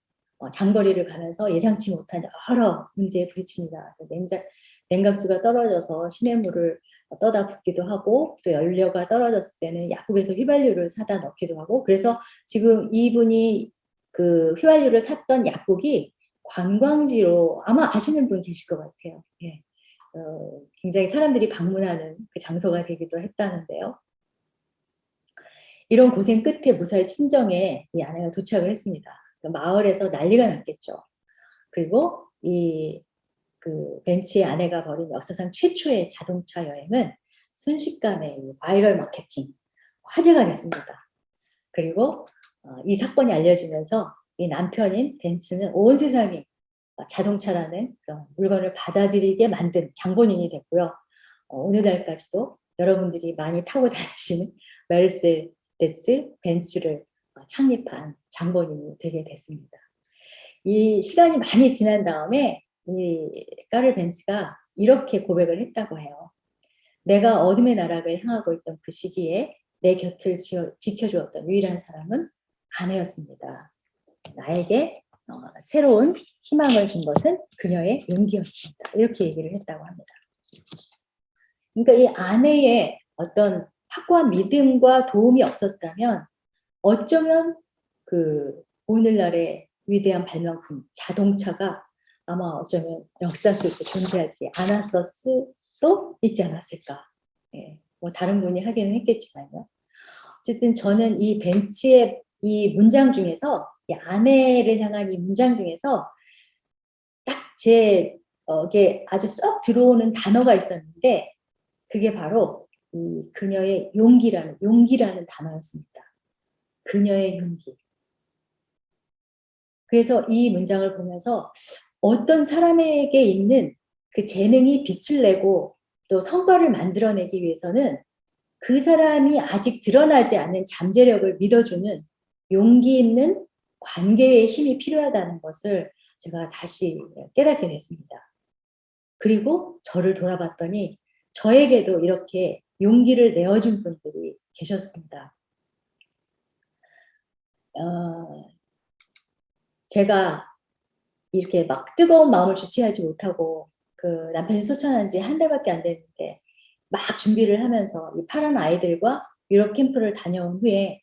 장거리를 가면서 예상치 못한 여러 문제에 부딪힙니다. 그래서 냉각수가 떨어져서 시냇물을 떠다 붓기도 하고, 또 연료가 떨어졌을 때는 약국에서 휘발유를 사다 넣기도 하고, 그래서 지금 이분이 그 휘발유를 샀던 약국이 관광지로 아마 아시는 분 계실 것 같아요. 예. 굉장히 사람들이 방문하는 그 장소가 되기도 했다는데요. 이런 고생 끝에 무사히 친정에 이 아내가 도착을 했습니다. 마을에서 난리가 났겠죠. 그리고 그 벤츠의 아내가 벌인 역사상 최초의 자동차 여행은 순식간에 바이럴 마케팅, 화제가 됐습니다. 그리고 이 사건이 알려지면서 이 남편인 벤츠는 온 세상이 자동차라는 그런 물건을 받아들이게 만든 장본인이 됐고요. 오늘날까지도 여러분들이 많이 타고 다니시는 메르세데스 벤츠를 창립한 장본인이 되게 됐습니다. 이 시간이 많이 지난 다음에 이 카를 벤츠가 이렇게 고백을 했다고 해요. 내가 어둠의 나락을 향하고 있던 그 시기에 내 곁을 지켜주었던 유일한 사람은 아내였습니다. 나에게 새로운 희망을 준 것은 그녀의 용기였습니다. 이렇게 얘기를 했다고 합니다. 그러니까 이 아내의 어떤 확고한 믿음과 도움이 없었다면 어쩌면 그 오늘날의 위대한 발명품 자동차가 아마 어쩌면 역사 속에 존재하지 않았을 수도 있지 않았을까. 예, 뭐 다른 분이 하기는 했겠지만요. 어쨌든 저는 이 벤츠의 이 문장 중에서, 이 아내를 향한 이 문장 중에서 딱 이게 아주 쏙 들어오는 단어가 있었는데, 그게 바로 이 그녀의 용기라는 단어였습니다. 그녀의 용기. 그래서 이 문장을 보면서 어떤 사람에게 있는 그 재능이 빛을 내고 또 성과를 만들어내기 위해서는 그 사람이 아직 드러나지 않은 잠재력을 믿어주는 용기 있는 관계의 힘이 필요하다는 것을 제가 다시 깨닫게 됐습니다. 그리고 저를 돌아봤더니 저에게도 이렇게 용기를 내어준 분들이 계셨습니다. 제가 이렇게 막 뜨거운 마음을 주체하지 못하고 그 남편이 소천한 지 한 달밖에 안 됐는데 막 준비를 하면서 이 파란 아이들과 유럽 캠프를 다녀온 후에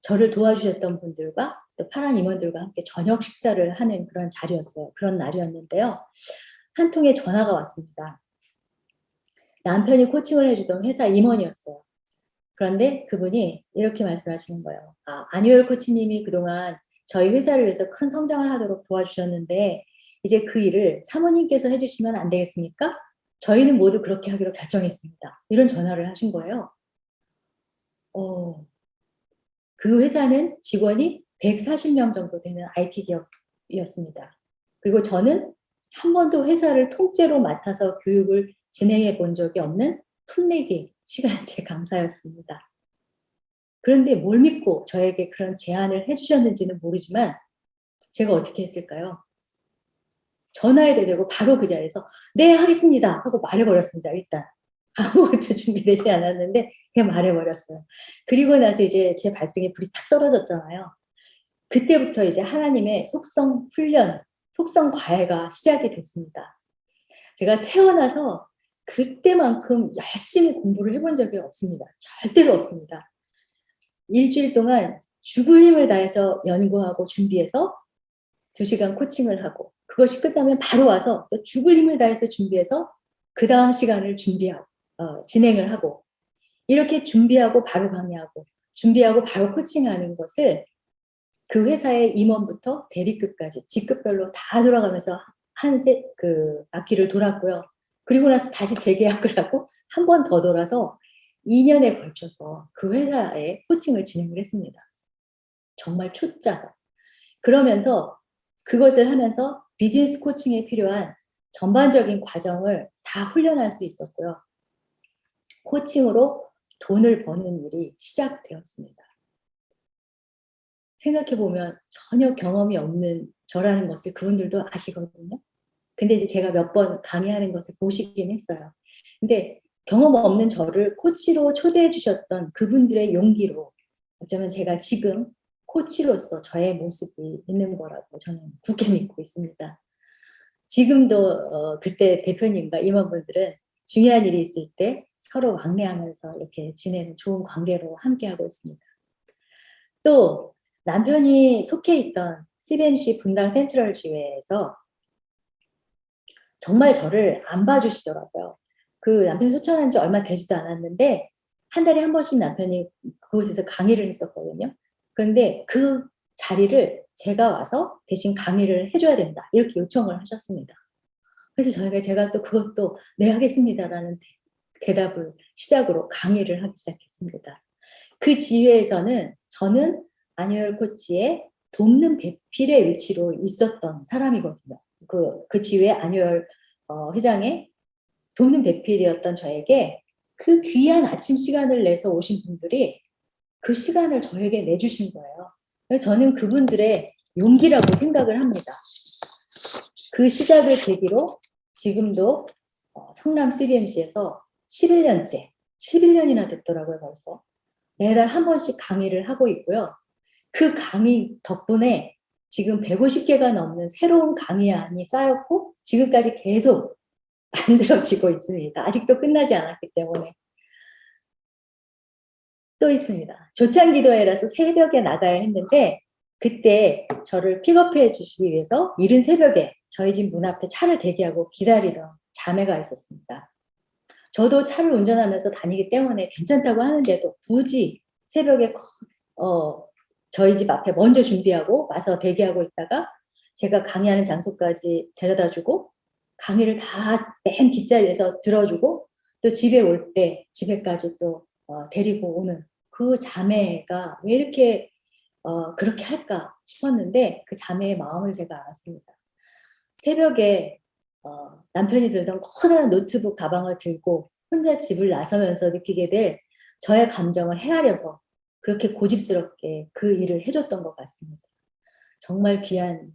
저를 도와주셨던 분들과 또 파란 임원들과 함께 저녁 식사를 하는 그런 자리였어요. 그런 날이었는데요. 한 통의 전화가 왔습니다. 남편이 코칭을 해주던 회사 임원이었어요. 그런데 그분이 이렇게 말씀하시는 거예요. 아니얼 코치님이 그동안 저희 회사를 위해서 큰 성장을 하도록 도와주셨는데 이제 그 일을 사모님께서 해주시면 안 되겠습니까? 저희는 모두 그렇게 하기로 결정했습니다. 이런 전화를 하신 거예요. 그 회사는 직원이 140명 정도 되는 IT 기업이었습니다. 그리고 저는 한 번도 회사를 통째로 맡아서 교육을 진행해 본 적이 없는 풋내기 시간제 강사였습니다. 그런데 뭘 믿고 저에게 그런 제안을 해주셨는지는 모르지만 제가 어떻게 했을까요? 전화에 대고 바로 그 자리에서 네 하겠습니다 하고 말해버렸습니다. 일단 아무것도 준비되지 않았는데 그냥 말해버렸어요. 그리고 나서 이제 제 발등에 불이 탁 떨어졌잖아요. 그때부터 이제 하나님의 속성 훈련, 속성 과외가 시작이 됐습니다. 제가 태어나서 그때만큼 열심히 공부를 해본 적이 없습니다. 절대로 없습니다. 일주일 동안 죽을 힘을 다해서 연구하고 준비해서 2시간 코칭을 하고 그것이 끝나면 바로 와서 또 죽을 힘을 다해서 준비해서 그 다음 시간을 진행을 하고 이렇게 준비하고 바로 강의하고 준비하고 바로 코칭하는 것을 그 회사의 임원부터 대리급까지 직급별로 다 돌아가면서 그 학기를 돌았고요. 그리고 나서 다시 재계약을 하고 한 번 더 돌아서 2년에 걸쳐서 그 회사에 코칭을 진행을 했습니다. 정말 초짜가. 그러면서 그것을 하면서 비즈니스 코칭에 필요한 전반적인 과정을 다 훈련할 수 있었고요. 코칭으로 돈을 버는 일이 시작되었습니다. 생각해보면 전혀 경험이 없는 저라는 것을 그분들도 아시거든요. 근데 이제 제가 몇 번 강의하는 것을 보시긴 했어요. 근데 경험 없는 저를 코치로 초대해 주셨던 그분들의 용기로 어쩌면 제가 지금 코치로서 저의 모습이 있는 거라고 저는 굳게 믿고 있습니다. 지금도 그때 대표님과 임원분들은 중요한 일이 있을 때 서로 왕래하면서 이렇게 지내는 좋은 관계로 함께하고 있습니다. 또 남편이 속해 있던 CBMC 분당 센트럴 지회에서 정말 저를 안 봐주시더라고요. 그 남편이 소천한 지 얼마 되지도 않았는데 한 달에 한 번씩 남편이 그곳에서 강의를 했었거든요. 그런데 그 자리를 제가 와서 대신 강의를 해줘야 된다 이렇게 요청을 하셨습니다. 그래서 제가 또 그것도 네 하겠습니다라는 대답을 시작으로 강의를 하기 시작했습니다. 그 지회에서는 저는 아니얼 코치의 돕는 배필의 위치로 있었던 사람이거든요. 그 지회 아니얼 회장의 돕는 배필이었던 저에게 그 귀한 아침 시간을 내서 오신 분들이 그 시간을 저에게 내주신 거예요. 그래서 저는 그분들의 용기라고 생각을 합니다. 그 시작을 계기로 지금도 성남 CBMC에서 11년이나 됐더라고요, 벌써. 매달 한 번씩 강의를 하고 있고요. 그 강의 덕분에 지금 150개가 넘는 새로운 강의안이 쌓였고 지금까지 계속 만들어지고 있습니다. 아직도 끝나지 않았기 때문에. 또 있습니다. 조찬기도회라서 새벽에 나가야 했는데 그때 저를 픽업해 주시기 위해서 이른 새벽에 저희 집 문 앞에 차를 대기하고 기다리던 자매가 있었습니다. 저도 차를 운전하면서 다니기 때문에 괜찮다고 하는데도 굳이 새벽에 저희 집 앞에 먼저 준비하고 와서 대기하고 있다가 제가 강의하는 장소까지 데려다주고 강의를 다 맨 뒷자리에서 들어주고 또 집에 올 때 집에까지 또 데리고 오는 그 자매가 왜 이렇게 그렇게 할까 싶었는데 그 자매의 마음을 제가 알았습니다. 새벽에 남편이 들던 커다란 노트북 가방을 들고 혼자 집을 나서면서 느끼게 될 저의 감정을 헤아려서 그렇게 고집스럽게 그 일을 해줬던 것 같습니다. 정말 귀한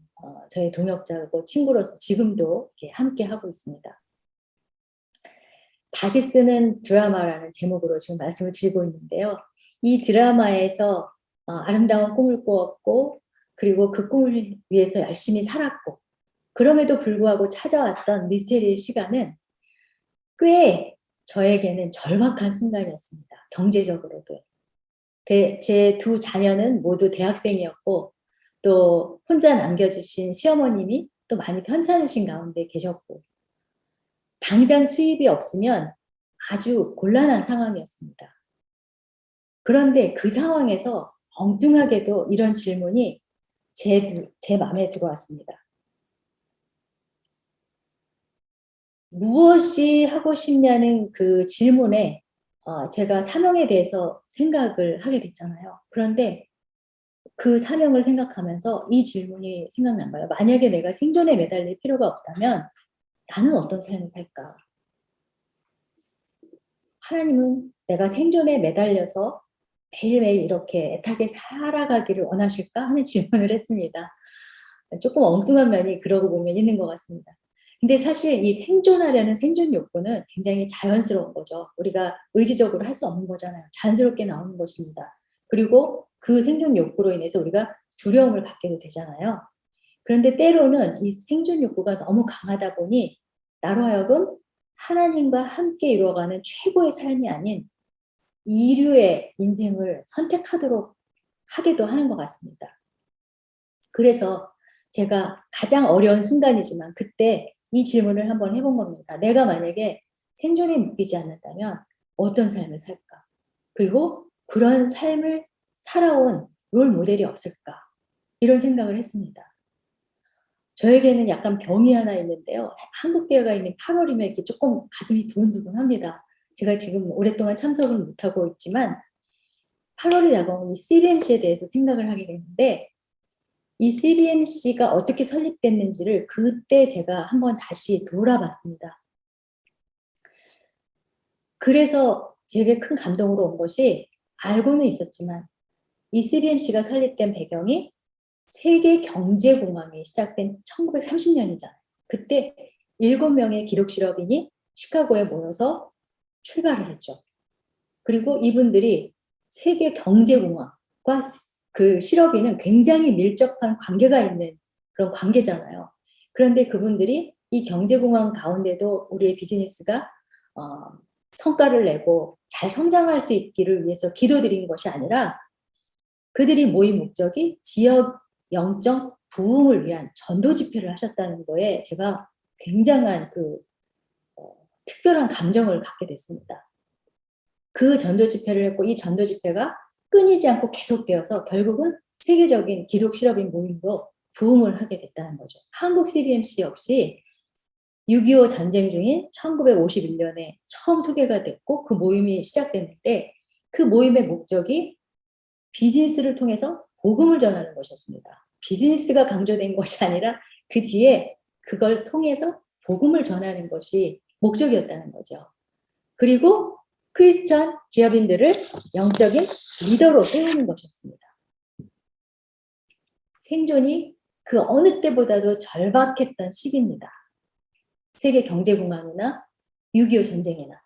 저의 동역자고 친구로서 지금도 이렇게 함께 하고 있습니다. 다시 쓰는 드라마라는 제목으로 지금 말씀을 드리고 있는데요. 이 드라마에서 아름다운 꿈을 꾸었고 그리고 그 꿈을 위해서 열심히 살았고 그럼에도 불구하고 찾아왔던 미스테리의 시간은 꽤 저에게는 절박한 순간이었습니다. 경제적으로도. 제 두 자녀는 모두 대학생이었고 또 혼자 남겨주신 시어머님이 또 많이 편찮으신 가운데 계셨고 당장 수입이 없으면 아주 곤란한 상황이었습니다. 그런데 그 상황에서 엉뚱하게도 이런 질문이 제 마음에 들어왔습니다. 무엇이 하고 싶냐는 그 질문에 제가 사명에 대해서 생각을 하게 됐잖아요. 그런데 그 사명을 생각하면서 이 질문이 생각난 거예요. 만약에 내가 생존에 매달릴 필요가 없다면 나는 어떤 삶을 살까? 하나님은 내가 생존에 매달려서 매일매일 이렇게 애타게 살아가기를 원하실까? 하는 질문을 했습니다. 조금 엉뚱한 면이 그러고 보면 있는 것 같습니다. 근데 사실 이 생존하려는 생존 욕구는 굉장히 자연스러운 거죠. 우리가 의지적으로 할 수 없는 거잖아요. 자연스럽게 나오는 것입니다. 그리고 그 생존 욕구로 인해서 우리가 두려움을 갖게도 되잖아요. 그런데 때로는 이 생존 욕구가 너무 강하다 보니 나로 하여금 하나님과 함께 이루어가는 최고의 삶이 아닌 이류의 인생을 선택하도록 하기도 하는 것 같습니다. 그래서 제가 가장 어려운 순간이지만 그때 이 질문을 한번 해본 겁니다. 내가 만약에 생존에 묶이지 않는다면 어떤 삶을 살까? 그리고 그런 삶을 살아온 롤 모델이 없을까? 이런 생각을 했습니다. 저에게는 약간 병이 하나 있는데요. 한국대회가 있는 8월이면 이렇게 조금 가슴이 두근두근합니다. 제가 지금 오랫동안 참석을 못하고 있지만 8월이 다가오면 이 CBMC에 대해서 생각을 하게 되는데 이 CBMC가 어떻게 설립됐는지를 그때 제가 한번 다시 돌아봤습니다. 그래서 제게 큰 감동으로 온 것이 알고는 있었지만 이 CBMC가 설립된 배경이 세계 경제공황이 시작된 1930년이잖아요. 그때 7명의 기록 실업인이 시카고에 모여서 출발을 했죠. 그리고 이분들이 세계 경제공황과 그 실업인은 굉장히 밀접한 관계가 있는 그런 관계잖아요. 그런데 그분들이 이 경제공황 가운데도 우리의 비즈니스가 성과를 내고 잘 성장할 수 있기를 위해서 기도드린 것이 아니라 그들이 모인 목적이 지역 영적 부흥을 위한 전도 집회를 하셨다는 거에 제가 굉장한 특별한 감정을 갖게 됐습니다. 그 전도 집회를 했고 이 전도 집회가 끊이지 않고 계속되어서 결국은 세계적인 기독 실업인 모임으로 부흥을 하게 됐다는 거죠. 한국 CBMC 역시 6.25 전쟁 중인 1951년에 처음 소개가 됐고 그 모임이 시작됐는데 그 모임의 목적이 비즈니스를 통해서 복음을 전하는 것이었습니다. 비즈니스가 강조된 것이 아니라 그 뒤에 그걸 통해서 복음을 전하는 것이 목적이었다는 거죠. 그리고 크리스천 기업인들을 영적인 리더로 세우는 것이었습니다. 생존이 그 어느 때보다도 절박했던 시기입니다. 세계 경제공황이나 6.25 전쟁이나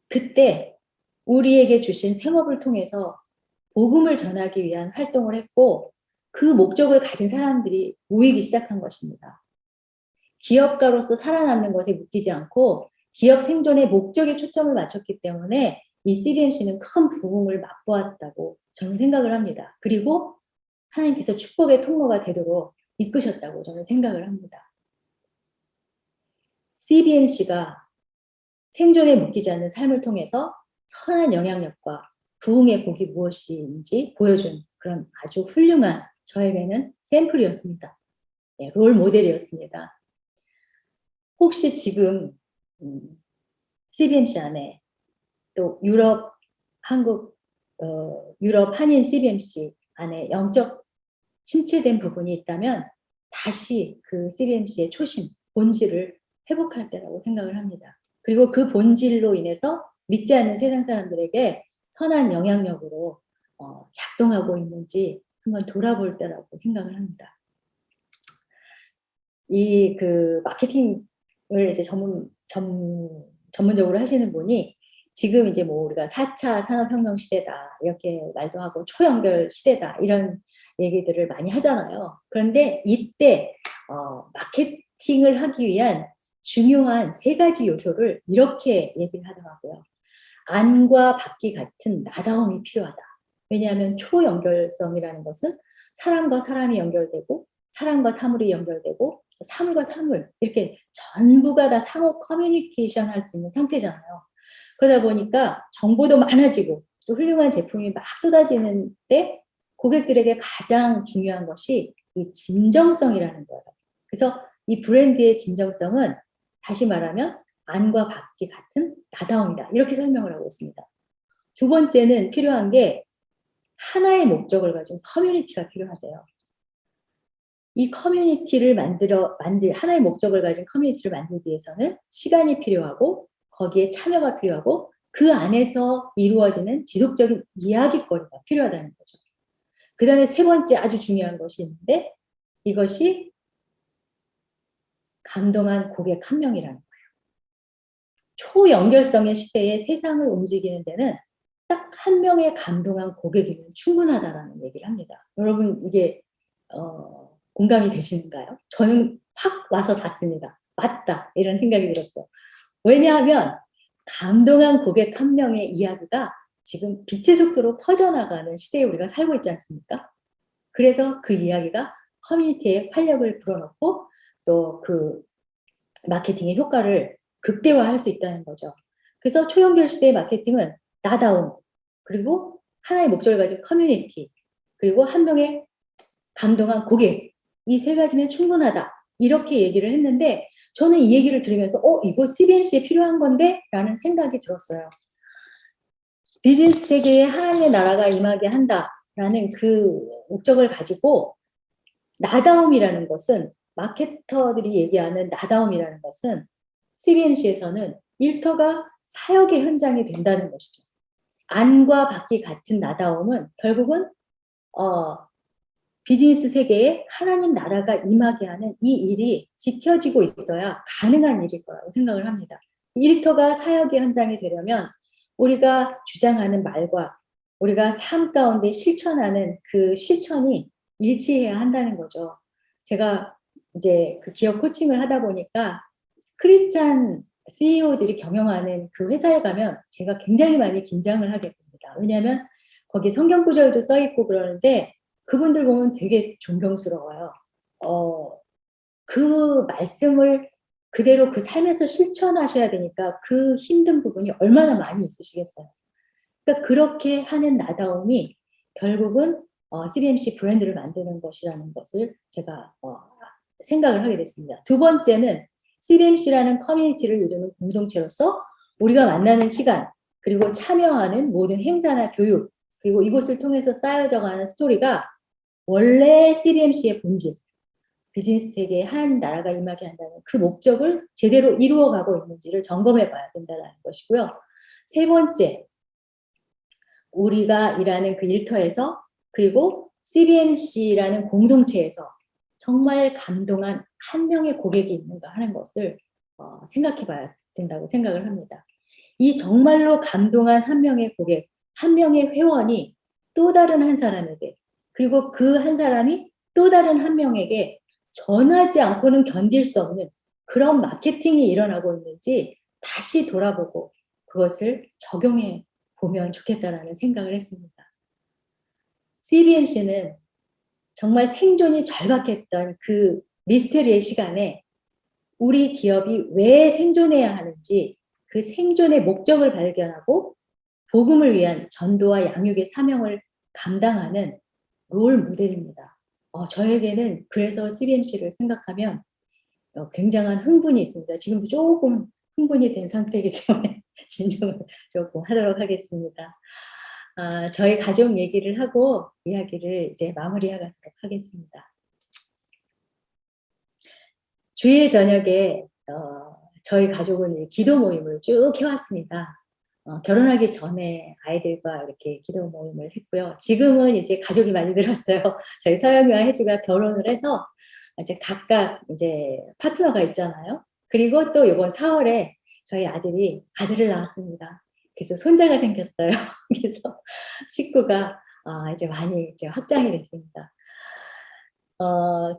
그때 우리에게 주신 생업을 통해서 복음을 전하기 위한 활동을 했고 그 목적을 가진 사람들이 모이기 시작한 것입니다. 기업가로서 살아남는 것에 묶이지 않고 기업 생존의 목적에 초점을 맞췄기 때문에 이 CBMC는 큰 부흥을 맛보았다고 저는 생각을 합니다. 그리고 하나님께서 축복의 통로가 되도록 이끄셨다고 저는 생각을 합니다. CBMC가 생존에 묶이지 않는 삶을 통해서 선한 영향력과 부흥의 복이 무엇인지 보여준 그런 아주 훌륭한 저에게는 샘플이었습니다. 네, 롤 모델이었습니다. 혹시 지금 CBMC 안에 또 유럽 한인 CBMC 안에 영적 침체된 부분이 있다면 다시 그 CBMC의 초심, 본질을 회복할 때라고 생각을 합니다. 그리고 그 본질로 인해서 믿지 않는 세상 사람들에게 선한 영향력으로 작동하고 있는지 한번 돌아볼 때라고 생각을 합니다. 이 그 마케팅을 이제 전문적으로 하시는 분이 지금 이제 뭐 우리가 4차 산업혁명 시대다 이렇게 말도 하고 초연결 시대다 이런 얘기들을 많이 하잖아요. 그런데 이때 마케팅을 하기 위한 중요한 3가지 요소를 이렇게 얘기를 하더라고요. 안과 밖이 같은 나다움이 필요하다. 왜냐하면 초연결성이라는 것은 사람과 사람이 연결되고 사람과 사물이 연결되고 사물과 사물 이렇게 전부가 다 상호 커뮤니케이션 할 수 있는 상태잖아요. 그러다 보니까 정보도 많아지고 또 훌륭한 제품이 막 쏟아지는 때 고객들에게 가장 중요한 것이 이 진정성이라는 거예요. 그래서 이 브랜드의 진정성은 다시 말하면 안과 밖이 같은 나다움이다. 이렇게 설명을 하고 있습니다. 두 번째는 필요한 게 하나의 목적을 가진 커뮤니티가 필요하대요. 이 커뮤니티를 하나의 목적을 가진 커뮤니티를 만들기 위해서는 시간이 필요하고 거기에 참여가 필요하고 그 안에서 이루어지는 지속적인 이야깃거리가 필요하다는 거죠. 그 다음에 3번째 아주 중요한 것이 있는데 이것이 감동한 고객 한 명이라는 거예요. 초연결성의 시대에 세상을 움직이는 데는 딱 한 명의 감동한 고객이면 충분하다라는 얘기를 합니다. 여러분 이게 공감이 되시는가요? 저는 확 와서 닿습니다. 맞다 이런 생각이 들었어요. 왜냐하면 감동한 고객 한 명의 이야기가 지금 빛의 속도로 퍼져나가는 시대에 우리가 살고 있지 않습니까? 그래서 그 이야기가 커뮤니티에 활력을 불어넣고 또 그 마케팅의 효과를 극대화할 수 있다는 거죠. 그래서 초연결 시대의 마케팅은 나다움, 그리고 하나의 목적을 가진 커뮤니티, 그리고 한 명의 감동한 고객, 이 3가지면 충분하다. 이렇게 얘기를 했는데 저는 이 얘기를 들으면서 이거 CBNC에 필요한 건데? 라는 생각이 들었어요. 비즈니스 세계에 하나님의 나라가 임하게 한다라는 그 목적을 가지고 나다움이라는 것은 마케터들이 얘기하는 나다움이라는 것은 CBNC에서는 일터가 사역의 현장이 된다는 것이죠. 안과 밖이 같은 나다움은 결국은 비즈니스 세계에 하나님 나라가 임하게 하는 이 일이 지켜지고 있어야 가능한 일일 거라고 생각을 합니다. 일터가 사역의 현장이 되려면 우리가 주장하는 말과 우리가 삶 가운데 실천하는 그 실천이 일치해야 한다는 거죠. 제가 이제 그 기업 코칭을 하다 보니까 크리스찬 CEO들이 경영하는 그 회사에 가면 제가 굉장히 많이 긴장을 하게 됩니다. 왜냐하면 거기 성경 구절도 써 있고 그러는데 그분들 보면 되게 존경스러워요. 그 말씀을 그대로 그 삶에서 실천하셔야 되니까 그 힘든 부분이 얼마나 많이 있으시겠어요. 그러니까 그렇게 하는 나다움이 결국은 CBMC 브랜드를 만드는 것이라는 것을 제가 생각을 하게 됐습니다. 두 번째는 CBMC라는 커뮤니티를 이루는 공동체로서 우리가 만나는 시간, 그리고 참여하는 모든 행사나 교육, 그리고 이곳을 통해서 쌓여져 가는 스토리가 원래 CBMC의 본질, 비즈니스 세계에 하나님 나라가 임하게 한다는 그 목적을 제대로 이루어가고 있는지를 점검해 봐야 된다는 것이고요. 3번째, 우리가 일하는 그 일터에서 그리고 CBMC라는 공동체에서 정말 감동한 한 명의 고객이 있는가 하는 것을 생각해 봐야 된다고 생각을 합니다. 이 정말로 감동한 한 명의 고객, 한 명의 회원이 또 다른 한 사람에게, 그리고 그 한 사람이 또 다른 한 명에게 전하지 않고는 견딜 수 없는 그런 마케팅이 일어나고 있는지 다시 돌아보고 그것을 적용해 보면 좋겠다라는 생각을 했습니다. CBNC는 정말 생존이 절박했던 그 미스테리의 시간에 우리 기업이 왜 생존해야 하는지 그 생존의 목적을 발견하고 복음을 위한 전도와 양육의 사명을 감당하는 롤 모델입니다. 저에게는 그래서 CBMC를 생각하면 굉장한 흥분이 있습니다. 지금도 조금 흥분이 된 상태이기 때문에 진정을 조금 하도록 하겠습니다. 저희 가족 얘기를 하고 이야기를 이제 마무리하도록 하겠습니다. 주일 저녁에 저희 가족은 이 기도 모임을 쭉 해왔습니다. 결혼하기 전에 아이들과 이렇게 기도 모임을 했고요. 지금은 이제 가족이 많이 늘었어요. 저희 서영이와 혜주가 결혼을 해서 이제 각각 이제 파트너가 있잖아요. 그리고 또 이번 4월에 저희 아들을 낳았습니다. 그래서 손자가 생겼어요. 그래서 식구가 이제 많이 이제 확장이 됐습니다.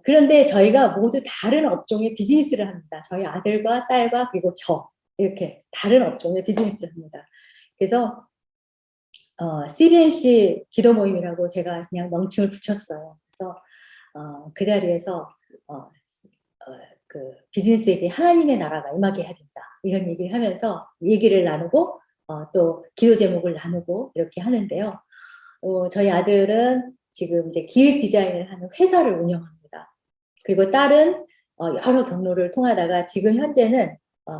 그런데 저희가 모두 다른 업종의 비즈니스를 합니다. 저희 아들과 딸과 그리고 저 이렇게 다른 업종의 비즈니스를 합니다. 그래서 CBNC 기도 모임이라고 제가 그냥 명칭을 붙였어요. 그래서 그 자리에서 그 비즈니스에게 하나님의 나라가 임하게 해야 된다. 이런 얘기를 하면서 얘기를 나누고 또 기도 제목을 나누고 이렇게 하는데요. 저희 아들은 지금 이제 기획 디자인을 하는 회사를 운영합니다. 그리고 딸은 여러 경로를 통하다가 지금 현재는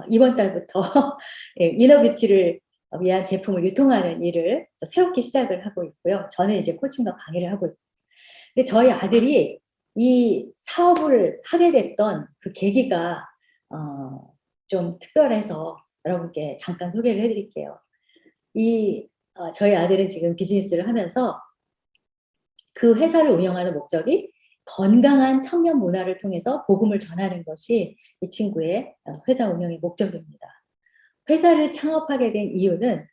이번 달부터 이너뷰티를 위한 제품을 유통하는 일을 새롭게 시작을 하고 있고요. 저는 이제 코칭과 강의를 하고 있고. 근데 저희 아들이 이 사업을 하게 됐던 그 계기가 좀 특별해서 여러분께 잠깐 소개를 해드릴게요. 저희 아들은 지금 비즈니스를 하면서 그 회사를 운영하는 목적이 건강한 청년 문화를 통해서 복음을 전하는 것이 이 친구의 회사 운영의 목적입니다. 회사를 창업하게 된 이유는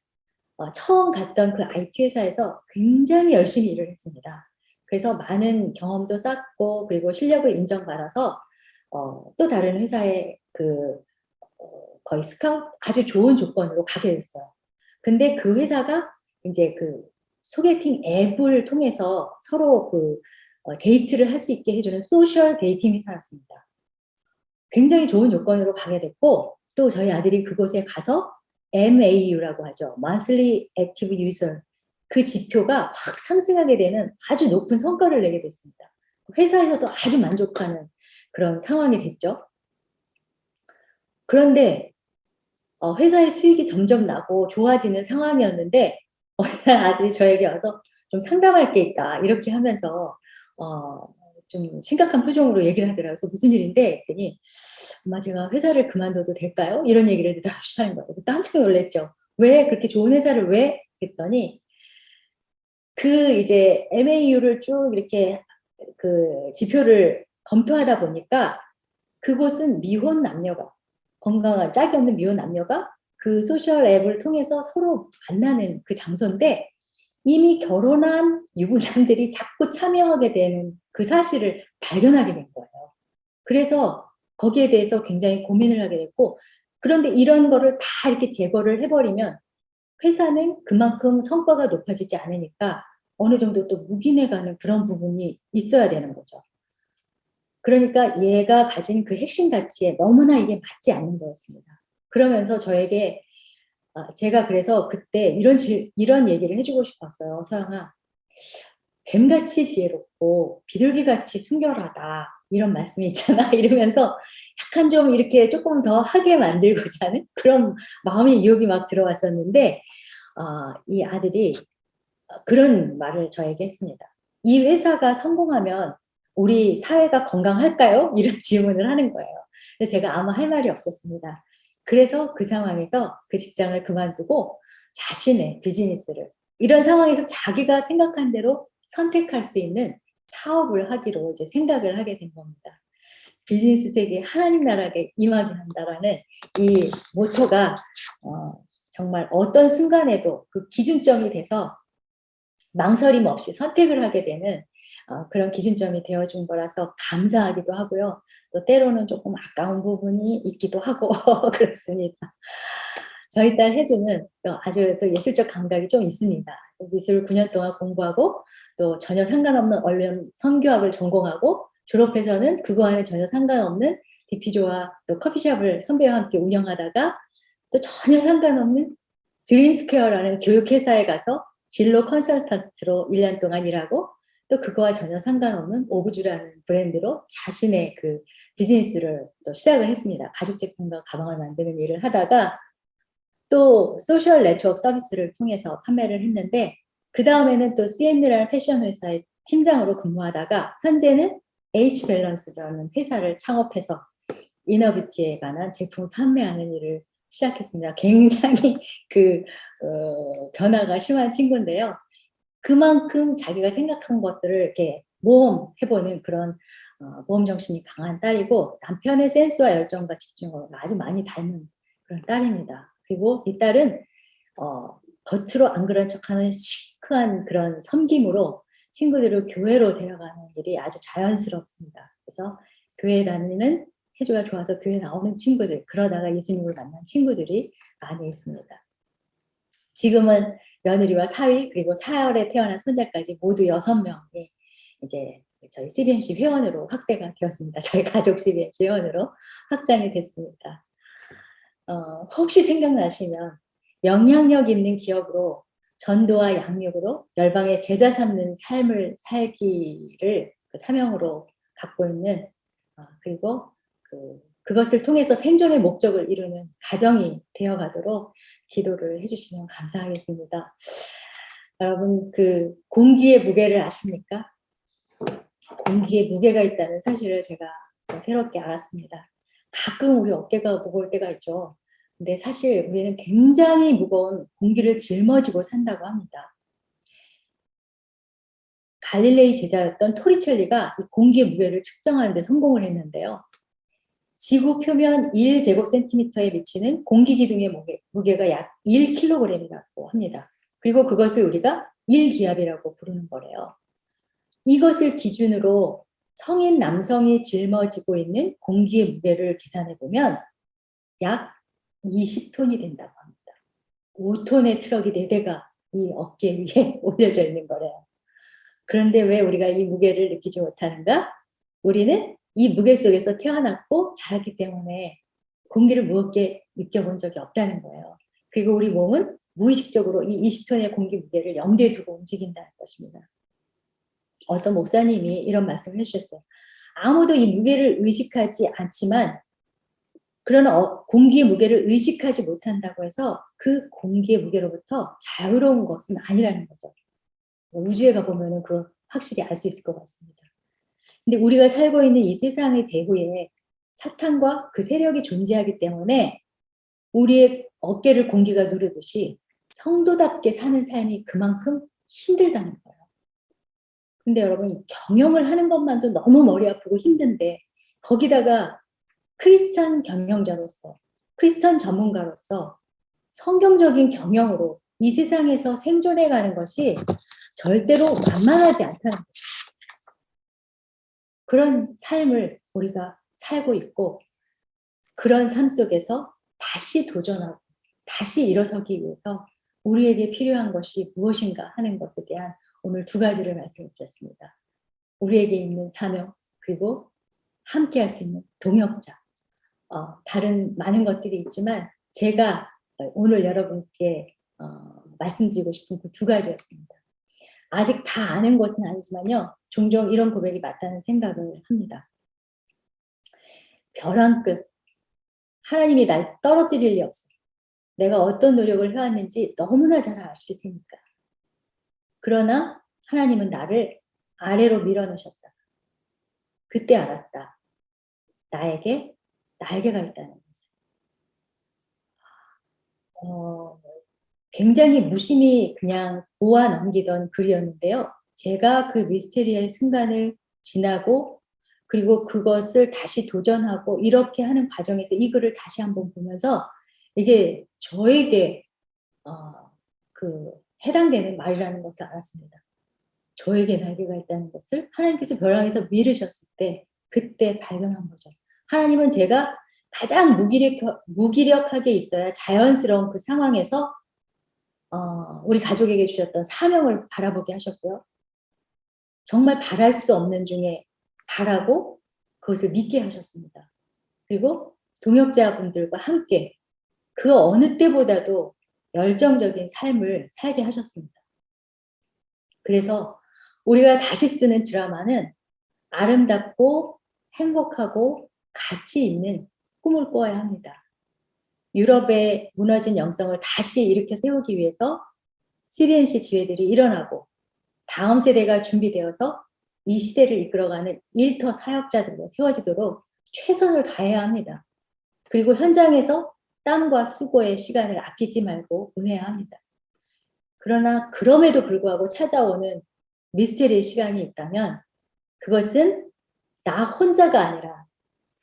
처음 갔던 그 IT 회사에서 굉장히 열심히 일을 했습니다. 그래서 많은 경험도 쌓고 그리고 실력을 인정받아서 또 다른 회사에 거의 스카우트 아주 좋은 조건으로 가게 됐어요. 근데 그 회사가 이제 그 소개팅 앱을 통해서 서로 데이트를 할 수 있게 해주는 소셜 데이팅 회사였습니다. 굉장히 좋은 조건으로 가게 됐고 또 저희 아들이 그곳에 가서 MAU라고 하죠. Monthly Active User. 그 지표가 확 상승하게 되는 아주 높은 성과를 내게 됐습니다. 회사에서도 아주 만족하는 그런 상황이 됐죠. 그런데 회사의 수익이 점점 나고 좋아지는 상황이었는데 어느 날 아들이 저에게 와서 좀 상담할 게 있다 이렇게 하면서 좀 심각한 표정으로 얘기를 하더라고요. 그래서 무슨 일인데 했더니 엄마 제가 회사를 그만둬도 될까요? 이런 얘기를 느닷없이 하는 거예요. 그래서 깜짝 놀랐죠. 왜 그렇게 좋은 회사를 왜? 했더니 이제 MAU를 쭉 이렇게 그 지표를 검토하다 보니까 그곳은 미혼 남녀가 건강한 짝이 없는 미혼 남녀가 그 소셜 앱을 통해서 서로 만나는 그 장소인데 이미 결혼한 유부남들이 자꾸 참여하게 되는 그 사실을 발견하게 된 거예요. 그래서 거기에 대해서 굉장히 고민을 하게 됐고 그런데 이런 거를 다 이렇게 제거를 해버리면 회사는 그만큼 성과가 높아지지 않으니까 어느 정도 또 묵인해가는 그런 부분이 있어야 되는 거죠. 그러니까 얘가 가진 그 핵심 가치에 너무나 이게 맞지 않는 거였습니다. 그러면서 저에게 제가 그래서 그때 이런 얘기를 해주고 싶었어요. 서영아, 뱀같이 지혜롭고 비둘기같이 순결하다 이런 말씀이 있잖아 이러면서 약간 좀 이렇게 조금 더 하게 만들고자 하는 그런 마음의 유혹이 막 들어왔었는데 이 아들이 그런 말을 저에게 했습니다. 이 회사가 성공하면 우리 사회가 건강할까요? 이런 질문을 하는 거예요. 그래서 제가 아무 할 말이 없었습니다. 그래서 그 상황에서 그 직장을 그만두고 자신의 비즈니스를 이런 상황에서 자기가 생각한 대로 선택할 수 있는 사업을 하기로 이제 생각을 하게 된 겁니다. 비즈니스 세계에 하나님 나라에 임하게 한다라는 이 모토가 정말 어떤 순간에도 그 기준점이 돼서 망설임 없이 선택을 하게 되는 그런 기준점이 되어준 거라서 감사하기도 하고요. 또 때로는 조금 아까운 부분이 있기도 하고 그렇습니다. 저희 딸 혜주는 또 아주 또 예술적 감각이 좀 있습니다. 미술을 9년 동안 공부하고 또 전혀 상관없는 언론 선교학을 전공하고 졸업해서는 그거와는 전혀 상관없는 디피조와 또 커피숍을 선배와 함께 운영하다가 또 전혀 상관없는 드림스퀘어라는 교육회사에 가서 진로 컨설턴트로 1년 동안 일하고 또 그거와 전혀 상관없는 오브주라는 브랜드로 자신의 그 비즈니스를 또 시작을 했습니다. 가죽 제품과 가방을 만드는 일을 하다가 또 소셜 네트워크 서비스를 통해서 판매를 했는데 그 다음에는 또 CM이라는 패션 회사의 팀장으로 근무하다가 현재는 H밸런스라는 회사를 창업해서 이너뷰티에 관한 제품을 판매하는 일을 시작했습니다. 굉장히 변화가 심한 친구인데요. 그만큼 자기가 생각한 것들을 이렇게 모험해보는 그런 모험 정신이 강한 딸이고, 남편의 센스와 열정과 집중을 아주 많이 닮은 그런 딸입니다. 그리고 이 딸은 겉으로 안 그런 척하는 시크한 그런 섬김으로 친구들을 교회로 데려가는 일이 아주 자연스럽습니다. 그래서 교회 다니는 해주가 좋아서 교회 나오는 친구들, 그러다가 예수님을 만난 친구들이 많이 있습니다. 지금은 며느리와 사위, 그리고 4월에 태어난 손자까지 모두 6명이 이제 저희 CBMC 회원으로 확대가 되었습니다. 저희 가족 CBMC 회원으로 확장이 됐습니다. 혹시 생각나시면 영향력 있는 기업으로 전도와 양육으로 열방의 제자 삼는 삶을 살기를 그 사명으로 갖고 있는, 그리고 그것을 통해서 생존의 목적을 이루는 가정이 되어가도록 기도를 해주시면 감사하겠습니다. 여러분, 그 공기의 무게를 아십니까? 공기에 무게가 있다는 사실을 제가 새롭게 알았습니다. 가끔 우리 어깨가 무거울 때가 있죠. 근데 사실 우리는 굉장히 무거운 공기를 짊어지고 산다고 합니다. 갈릴레이 제자였던 토리첼리가 이 공기의 무게를 측정하는 데 성공을 했는데요. 지구 표면 1제곱센티미터에 미치는 공기 기둥의 무게가 약 1kg이라고 합니다. 그리고 그것을 우리가 1기압이라고 부르는 거래요. 이것을 기준으로 성인 남성이 짊어지고 있는 공기의 무게를 계산해 보면 약 20톤이 된다고 합니다. 5톤의 트럭이 4대가 이 어깨 위에 올려져 있는 거래요. 그런데 왜 우리가 이 무게를 느끼지 못하는가? 우리는 이 무게 속에서 태어났고 자랐기 때문에 공기를 무겁게 느껴본 적이 없다는 거예요. 그리고 우리 몸은 무의식적으로 이 20톤의 공기 무게를 염두에 두고 움직인다는 것입니다. 어떤 목사님이 이런 말씀을 해주셨어요. 아무도 이 무게를 의식하지 않지만, 그러나 공기의 무게를 의식하지 못한다고 해서 그 공기의 무게로부터 자유로운 것은 아니라는 거죠. 우주에 가보면 그걸 확실히 알 수 있을 것 같습니다. 근데 우리가 살고 있는 이 세상의 배후에 사탄과 그 세력이 존재하기 때문에 우리의 어깨를 공기가 누르듯이 성도답게 사는 삶이 그만큼 힘들다는 거예요. 근데 여러분, 경영을 하는 것만도 너무 머리 아프고 힘든데 거기다가 크리스천 경영자로서, 크리스천 전문가로서 성경적인 경영으로 이 세상에서 생존해가는 것이 절대로 만만하지 않다는 거예요. 그런 삶을 우리가 살고 있고, 그런 삶 속에서 다시 도전하고 다시 일어서기 위해서 우리에게 필요한 것이 무엇인가 하는 것에 대한 오늘 2가지를 말씀드렸습니다. 우리에게 있는 사명, 그리고 함께 할 수 있는 동역자. 다른 많은 것들이 있지만 제가 오늘 여러분께 말씀드리고 싶은 그 2가지였습니다. 아직 다 아는 것은 아니지만요, 종종 이런 고백이 맞다는 생각을 합니다. 벼랑 끝, 하나님이 날 떨어뜨릴 리 없어. 내가 어떤 노력을 해왔는지 너무나 잘 아실 테니까. 그러나 하나님은 나를 아래로 밀어넣으셨다. 그때 알았다. 나에게 날개가 있다는 것을. 굉장히 무심히 그냥 보아 넘기던 글이었는데요. 제가 그 미스테리의 순간을 지나고, 그리고 그것을 다시 도전하고 이렇게 하는 과정에서 이 글을 다시 한번 보면서 이게 저에게 해당되는 말이라는 것을 알았습니다. 저에게 날개가 있다는 것을 하나님께서 벼랑에서 밀으셨을 때 그때 발견한 거죠. 하나님은 제가 가장 무기력하게 있어야 자연스러운 그 상황에서 우리 가족에게 주셨던 사명을 바라보게 하셨고요. 정말 바랄 수 없는 중에 바라고 그것을 믿게 하셨습니다. 그리고 동역자분들과 함께 그 어느 때보다도 열정적인 삶을 살게 하셨습니다. 그래서 우리가 다시 쓰는 드라마는 아름답고 행복하고 가치 있는 꿈을 꿔야 합니다. 유럽의 무너진 영성을 다시 일으켜 세우기 위해서 CBMC 지회들이 일어나고 다음 세대가 준비되어서 이 시대를 이끌어가는 일터 사역자들로 세워지도록 최선을 다해야 합니다. 그리고 현장에서 땀과 수고의 시간을 아끼지 말고 보내야 합니다. 그러나 그럼에도 불구하고 찾아오는 미스테리의 시간이 있다면 그것은 나 혼자가 아니라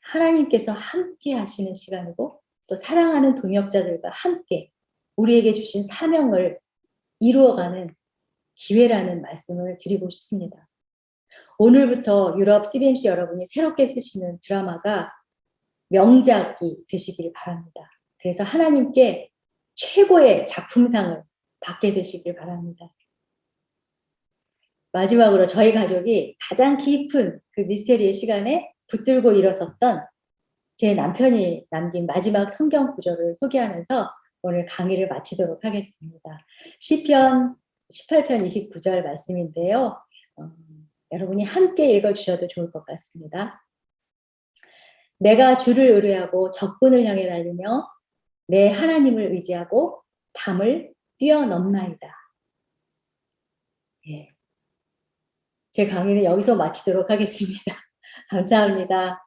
하나님께서 함께 하시는 시간이고 또 사랑하는 동역자들과 함께 우리에게 주신 사명을 이루어가는 기회라는 말씀을 드리고 싶습니다. 오늘부터 유럽 CBMC 여러분이 새롭게 쓰시는 드라마가 명작이 되시길 바랍니다. 그래서 하나님께 최고의 작품상을 받게 되시길 바랍니다. 마지막으로 저희 가족이 가장 깊은 그 미스테리의 시간에 붙들고 일어섰던 제 남편이 남긴 마지막 성경 구절을 소개하면서 오늘 강의를 마치도록 하겠습니다. 시편 18편 29절 말씀인데요. 여러분이 함께 읽어주셔도 좋을 것 같습니다. 내가 주를 의뢰하고 적군을 향해 달리며 내 하나님을 의지하고 담을 뛰어넘나이다. 예. 제 강의는 여기서 마치도록 하겠습니다. 감사합니다.